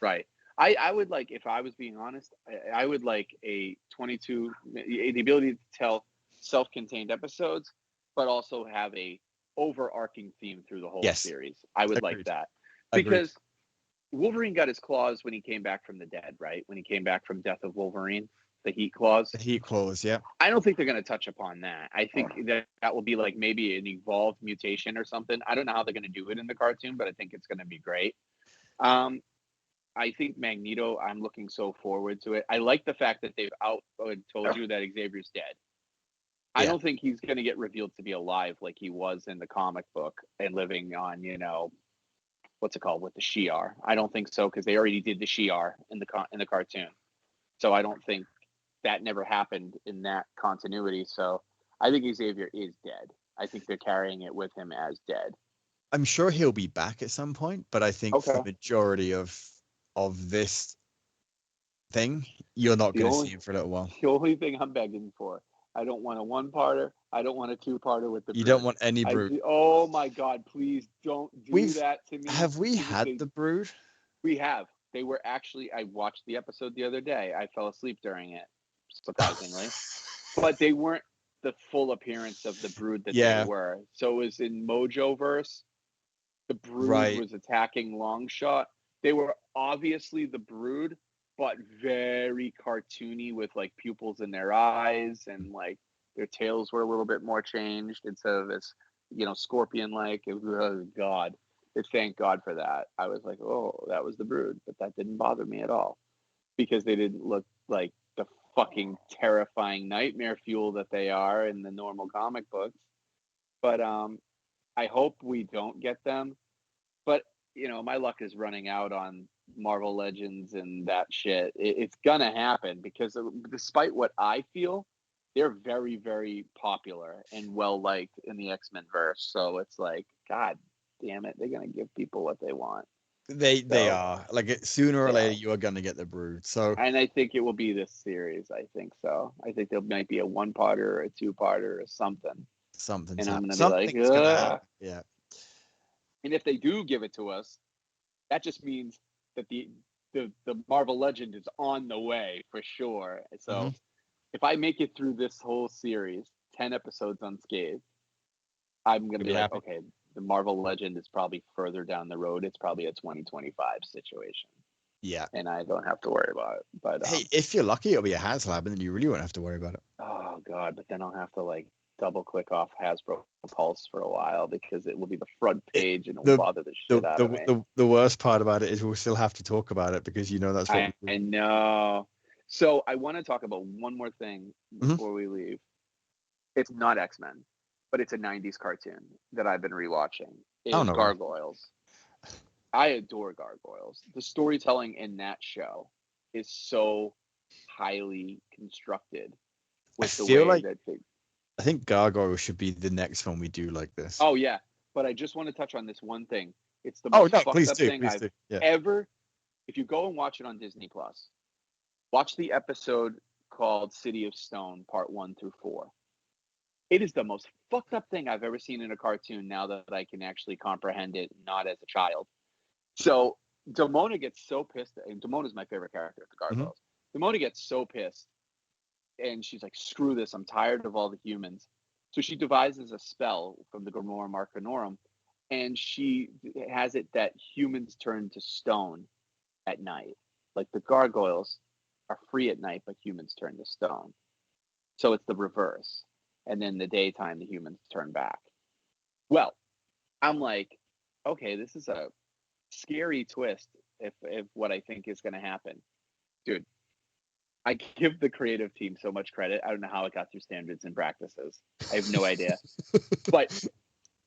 [SPEAKER 2] Right. I would like, if I was being honest, I would like a 22, the ability to tell self-contained episodes, but also have a overarching theme through the whole
[SPEAKER 1] Yes,
[SPEAKER 2] series. I would like
[SPEAKER 1] agreed.
[SPEAKER 2] that
[SPEAKER 1] Agreed.
[SPEAKER 2] because Wolverine got his claws when he came back from the dead, right? When he came back from Death of Wolverine, the heat claws.
[SPEAKER 1] The heat clause, yeah.
[SPEAKER 2] I don't think they're going to touch upon that. I think that will be like maybe an evolved mutation or something. I don't know how they're going to do it in the cartoon, but I think it's going to be great. Um, I think Magneto, I'm looking so forward to it. I like the fact that they've told you that Xavier's dead. I
[SPEAKER 1] Yeah.
[SPEAKER 2] don't think he's going to get revealed to be alive like he was in the comic book and living on, what's it called, with the Shi'ar. I don't think so, because they already did the Shi'ar in the cartoon. So I don't think that never happened in that continuity. So I think Xavier is dead. I think they're carrying it with him as dead.
[SPEAKER 1] I'm sure he'll be back at some point, but I think for
[SPEAKER 2] Okay.
[SPEAKER 1] the majority of this thing, you're not
[SPEAKER 2] The
[SPEAKER 1] going to
[SPEAKER 2] only
[SPEAKER 1] see him for a little while.
[SPEAKER 2] the only thing I'm begging for, I don't want a one-parter. I don't want a two-parter with the
[SPEAKER 1] You don't
[SPEAKER 2] Brood.
[SPEAKER 1] want any Brood.
[SPEAKER 2] Oh my God, please don't do
[SPEAKER 1] We've
[SPEAKER 2] that to me.
[SPEAKER 1] Have we
[SPEAKER 2] Because
[SPEAKER 1] had the Brood?
[SPEAKER 2] we have. They were actually. I watched the episode the other day. I fell asleep during it, surprisingly, but they weren't the full appearance of the Brood that they
[SPEAKER 1] Yeah,
[SPEAKER 2] were. So it was in Mojo Verse. The Brood
[SPEAKER 1] right.
[SPEAKER 2] was attacking Longshot. They were obviously the Brood, but very cartoony with like pupils in their eyes, and like their tails were a little bit more changed instead of this, scorpion like. Oh God. Thank God for that. I was like, oh, that was the Brood, but that didn't bother me at all because they didn't look like the fucking terrifying nightmare fuel that they are in the normal comic books. But I hope we don't get them. But my luck is running out on Marvel Legends and that shit. It's gonna happen because despite what I feel, they're very, very popular and well liked in the X-Men verse. So it's like, God damn it, they're gonna give people what they want.
[SPEAKER 1] They are like sooner or
[SPEAKER 2] They
[SPEAKER 1] later
[SPEAKER 2] are.
[SPEAKER 1] you are gonna get the Brood. So
[SPEAKER 2] And I think it will be this series. I think so. I think there might be a one-parter or a two-parter or something. And I'm gonna be like,
[SPEAKER 1] something's gonna
[SPEAKER 2] ugh.
[SPEAKER 1] happen. Yeah.
[SPEAKER 2] And if they do give it to us, that just means that the Marvel Legend is on the way for sure.
[SPEAKER 1] Hmm.
[SPEAKER 2] So if I make it through this whole series, 10 episodes unscathed, I'm gonna
[SPEAKER 1] You'll
[SPEAKER 2] be
[SPEAKER 1] be
[SPEAKER 2] like,
[SPEAKER 1] happy.
[SPEAKER 2] okay, the Marvel Legend is probably further down the road. It's probably a 2025 situation,
[SPEAKER 1] Yeah.
[SPEAKER 2] and I don't have to worry about it. But
[SPEAKER 1] Hey, if you're lucky, it'll be a HasLab, and then you really won't have to worry about it.
[SPEAKER 2] oh god, but then I'll have to like double click off Hasbro Pulse for a while because it will be the front
[SPEAKER 1] It
[SPEAKER 2] page and it will
[SPEAKER 1] the
[SPEAKER 2] bother the shit out of me.
[SPEAKER 1] the worst part about it is we'll still have to talk about it because that's what we
[SPEAKER 2] I
[SPEAKER 1] do.
[SPEAKER 2] know. So I want to talk about one more thing
[SPEAKER 1] Hmm.
[SPEAKER 2] before we leave. It's not X-Men, but it's a 90s cartoon that I've been rewatching.
[SPEAKER 1] Oh
[SPEAKER 2] Is
[SPEAKER 1] no way.
[SPEAKER 2] Gargoyles. I adore Gargoyles. The storytelling in that show is so highly constructed
[SPEAKER 1] I
[SPEAKER 2] with the
[SPEAKER 1] feel
[SPEAKER 2] way
[SPEAKER 1] like
[SPEAKER 2] that they.
[SPEAKER 1] I think Gargoyle should be the next one we do like this.
[SPEAKER 2] Oh yeah, but I just want to touch on this one thing. It's the
[SPEAKER 1] Oh
[SPEAKER 2] most
[SPEAKER 1] no,
[SPEAKER 2] fucked
[SPEAKER 1] please
[SPEAKER 2] up
[SPEAKER 1] do,
[SPEAKER 2] thing
[SPEAKER 1] please
[SPEAKER 2] I've
[SPEAKER 1] do. Yeah.
[SPEAKER 2] ever. If you go and watch it on Disney Plus, watch the episode called City of Stone, part 1 through 4. It is the most fucked up thing I've ever seen in a cartoon now that I can actually comprehend it, not as a child. So Demona gets so pissed, and Demona's my favorite character at the
[SPEAKER 1] Hmm.
[SPEAKER 2] Gargoyles. Demona gets so pissed, and she's like, "Screw this! I'm tired of all the humans." So she devises a spell from the Grimoire Marcanorum, and she has it that humans turn to stone at night. Like the gargoyles are free at night, but humans turn to stone. So it's the reverse. And then the daytime, the humans turn back. Well, I'm like, okay, this is a scary twist if what I think is going to happen. Dude, I give the creative team so much credit. I don't know how it got through standards and practices. I have no idea. But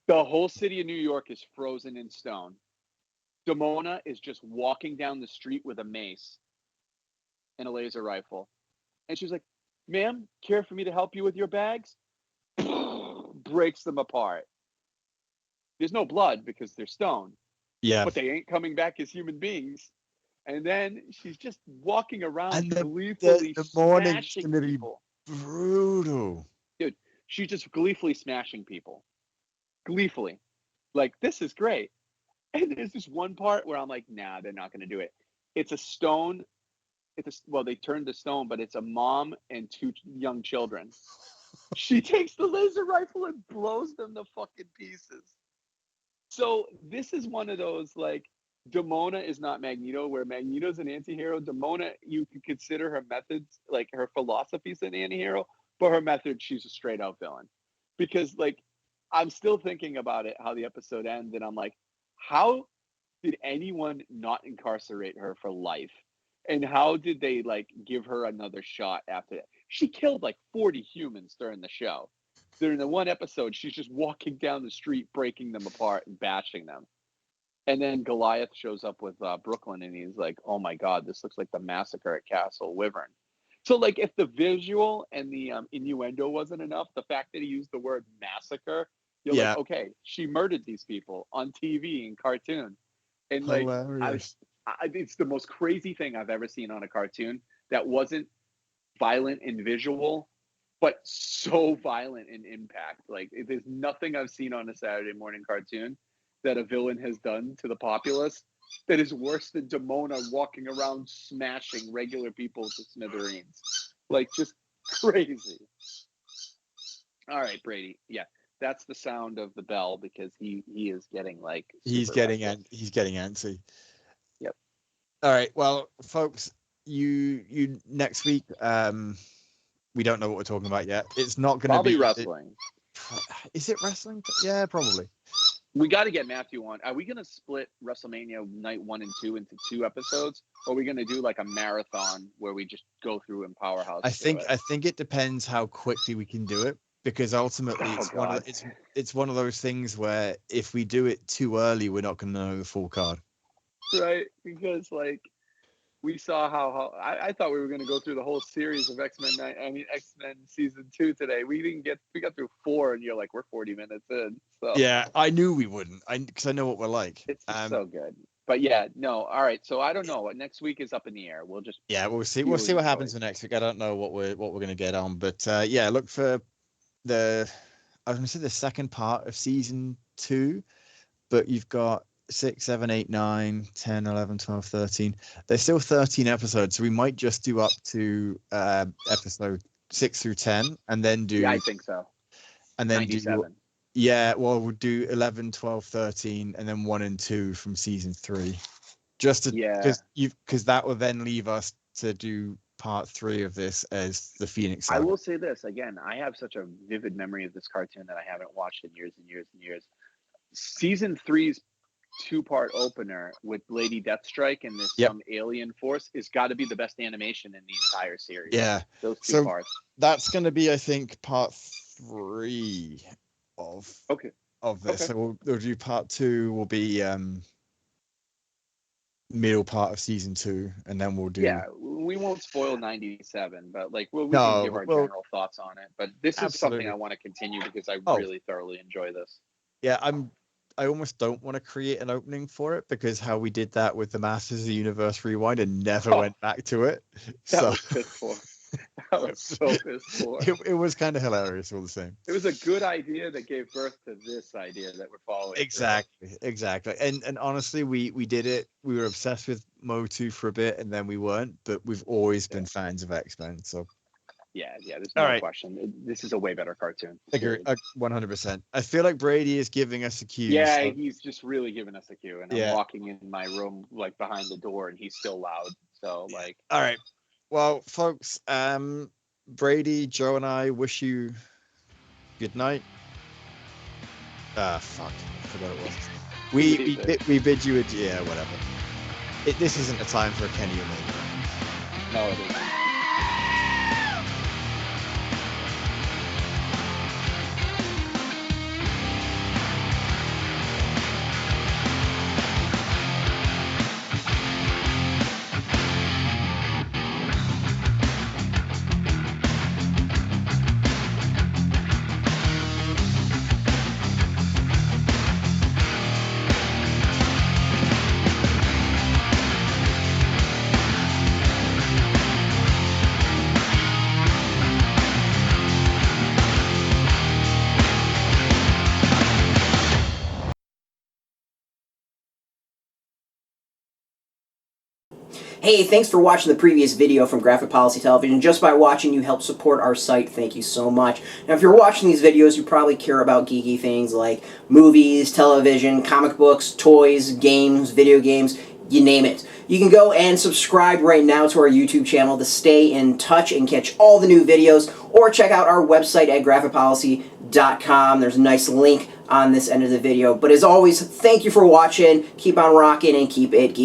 [SPEAKER 2] the whole city of New York is frozen in stone. Demona is just walking down the street with a mace and a laser rifle. And she's like, "Ma'am, care for me to help you with your bags?" Breaks them apart. There's no blood because they're stone,
[SPEAKER 1] Yeah.
[SPEAKER 2] but they ain't coming back as human beings. And then she's just walking around
[SPEAKER 1] And
[SPEAKER 2] gleefully
[SPEAKER 1] the morning's
[SPEAKER 2] smashing
[SPEAKER 1] gonna be
[SPEAKER 2] people.
[SPEAKER 1] brutal.
[SPEAKER 2] Dude, she's just gleefully smashing people. Gleefully. Like, this is great. And there's this one part where I'm like, nah, they're not going to do it. It's a stone. Well, they turned to stone, but it's a mom and two young children. She takes the laser rifle and blows them to fucking pieces. So this is one of those like Demona is not Magneto, where Magneto's an anti-hero. Demona, you can consider her methods, like her philosophies, an anti-hero, but her methods, she's a straight out villain. Because like I'm still thinking about it, how the episode ends, and I'm like, how did anyone not incarcerate her for life? And how did they like give her another shot after that? She killed like 40 humans during the show. During the one episode, she's just walking down the street, breaking them apart and bashing them. And then Goliath shows up with Brooklyn, and he's like, "Oh my God, this looks like the massacre at Castle Wyvern." So, like, if the visual and the innuendo wasn't enough, the fact that he used the word massacre, you're like,
[SPEAKER 1] Yeah.
[SPEAKER 2] okay, she murdered these people on TV and cartoon, and like,
[SPEAKER 1] Hilarious.
[SPEAKER 2] it's the most crazy thing I've ever seen on a cartoon that wasn't violent in visual, but so violent in impact. Like, there's nothing I've seen on a Saturday morning cartoon that a villain has done to the populace that is worse than Demona walking around smashing regular people to smithereens. Like, just crazy. All right, Brady. Yeah, that's the sound of the bell because he is getting like super restless.
[SPEAKER 1] He's getting antsy.
[SPEAKER 2] Yep.
[SPEAKER 1] All right. Well, folks, you next week. We don't know what we're talking about yet. It's not going to
[SPEAKER 2] Probably
[SPEAKER 1] be.
[SPEAKER 2] wrestling.
[SPEAKER 1] Is it wrestling? Yeah, probably.
[SPEAKER 2] We got to get Matthew on. Are we going to split WrestleMania night 1 and 2 into 2 episodes? Or are we going to do like a marathon where we just go through and powerhouse through it?
[SPEAKER 1] I think it depends how quickly we can do it because ultimately
[SPEAKER 2] Oh, God.
[SPEAKER 1] it's one of those things where if we do it too early, we're not going to know the full card.
[SPEAKER 2] Right? Because like we saw how I thought we were going to go through the whole series of X-Men season 2 today. We got through 4, and you're like, we're 40 minutes in. So
[SPEAKER 1] Yeah, I knew we wouldn't. Because I know what we're like.
[SPEAKER 2] it's just so good. But yeah, no. All right. So I don't know. Next week is up in the air. We'll just
[SPEAKER 1] We'll see. We'll see what happens for next week. I don't know what we're gonna get on, but yeah, look for I was gonna say the second part of season 2, but you've got 6, 7, 8, 9, 10, 11, 12, 13. There's still 13 episodes, so we might just do up to episode 6 through 10, and then do.
[SPEAKER 2] Yeah, I think so.
[SPEAKER 1] And then
[SPEAKER 2] 97.
[SPEAKER 1] do. Yeah, well, we'll do 11, 12, 13, and then 1 and 2 from season 3. Just to because that will then leave us to do part 3 of this as the Phoenix Saga.
[SPEAKER 2] I will say this again. I have such a vivid memory of this cartoon that I haven't watched in years and years and years. Season 3's 2-part opener with Lady Deathstrike and this some alien force is got to be the best animation in the entire series.
[SPEAKER 1] Yeah,
[SPEAKER 2] those 2 parts.
[SPEAKER 1] That's going to be, I think, part 3 of this.
[SPEAKER 2] Okay.
[SPEAKER 1] So we'll do part 2. Will be middle part of season 2, and then we'll do.
[SPEAKER 2] Yeah, we won't spoil 97, but like we can give our general thoughts on it. But this is something I want to continue because I really thoroughly enjoy this.
[SPEAKER 1] Yeah, I almost don't want to create an opening for it because how we did that with the Masters of the Universe Rewind and never went back to it.
[SPEAKER 2] That was pissed poor. That was so pissed poor.
[SPEAKER 1] It was kind of hilarious all the same.
[SPEAKER 2] It was a good idea that gave birth to this idea that we're following.
[SPEAKER 1] Exactly. And honestly, we did it. We were obsessed with Motu for a bit, and then we weren't. But we've always been fans of X-Men. So.
[SPEAKER 2] Yeah, there's no question. This is a way better cartoon.
[SPEAKER 1] Agree, 100%. I feel like Brady is giving us a cue.
[SPEAKER 2] Yeah, so. He's just really giving us a cue. And I'm walking in my room, like behind the door, and he's still loud. So, like.
[SPEAKER 1] All right. Well, folks, Brady, Joe, and I wish you good night. Fuck. I forgot it was. We bid you whatever. This isn't a time for a Kenny Omega.
[SPEAKER 2] No, it isn't.
[SPEAKER 3] Hey, thanks for watching the previous video from Graphic Policy Television. Just by watching, you help support our site. Thank you so much. Now, if you're watching these videos, you probably care about geeky things like movies, television, comic books, toys, games, video games, you name it. You can go and subscribe right now to our YouTube channel to stay in touch and catch all the new videos, or check out our website at graphicpolicy.com. There's a nice link on this end of the video. But as always, thank you for watching. Keep on rocking and keep it geeky.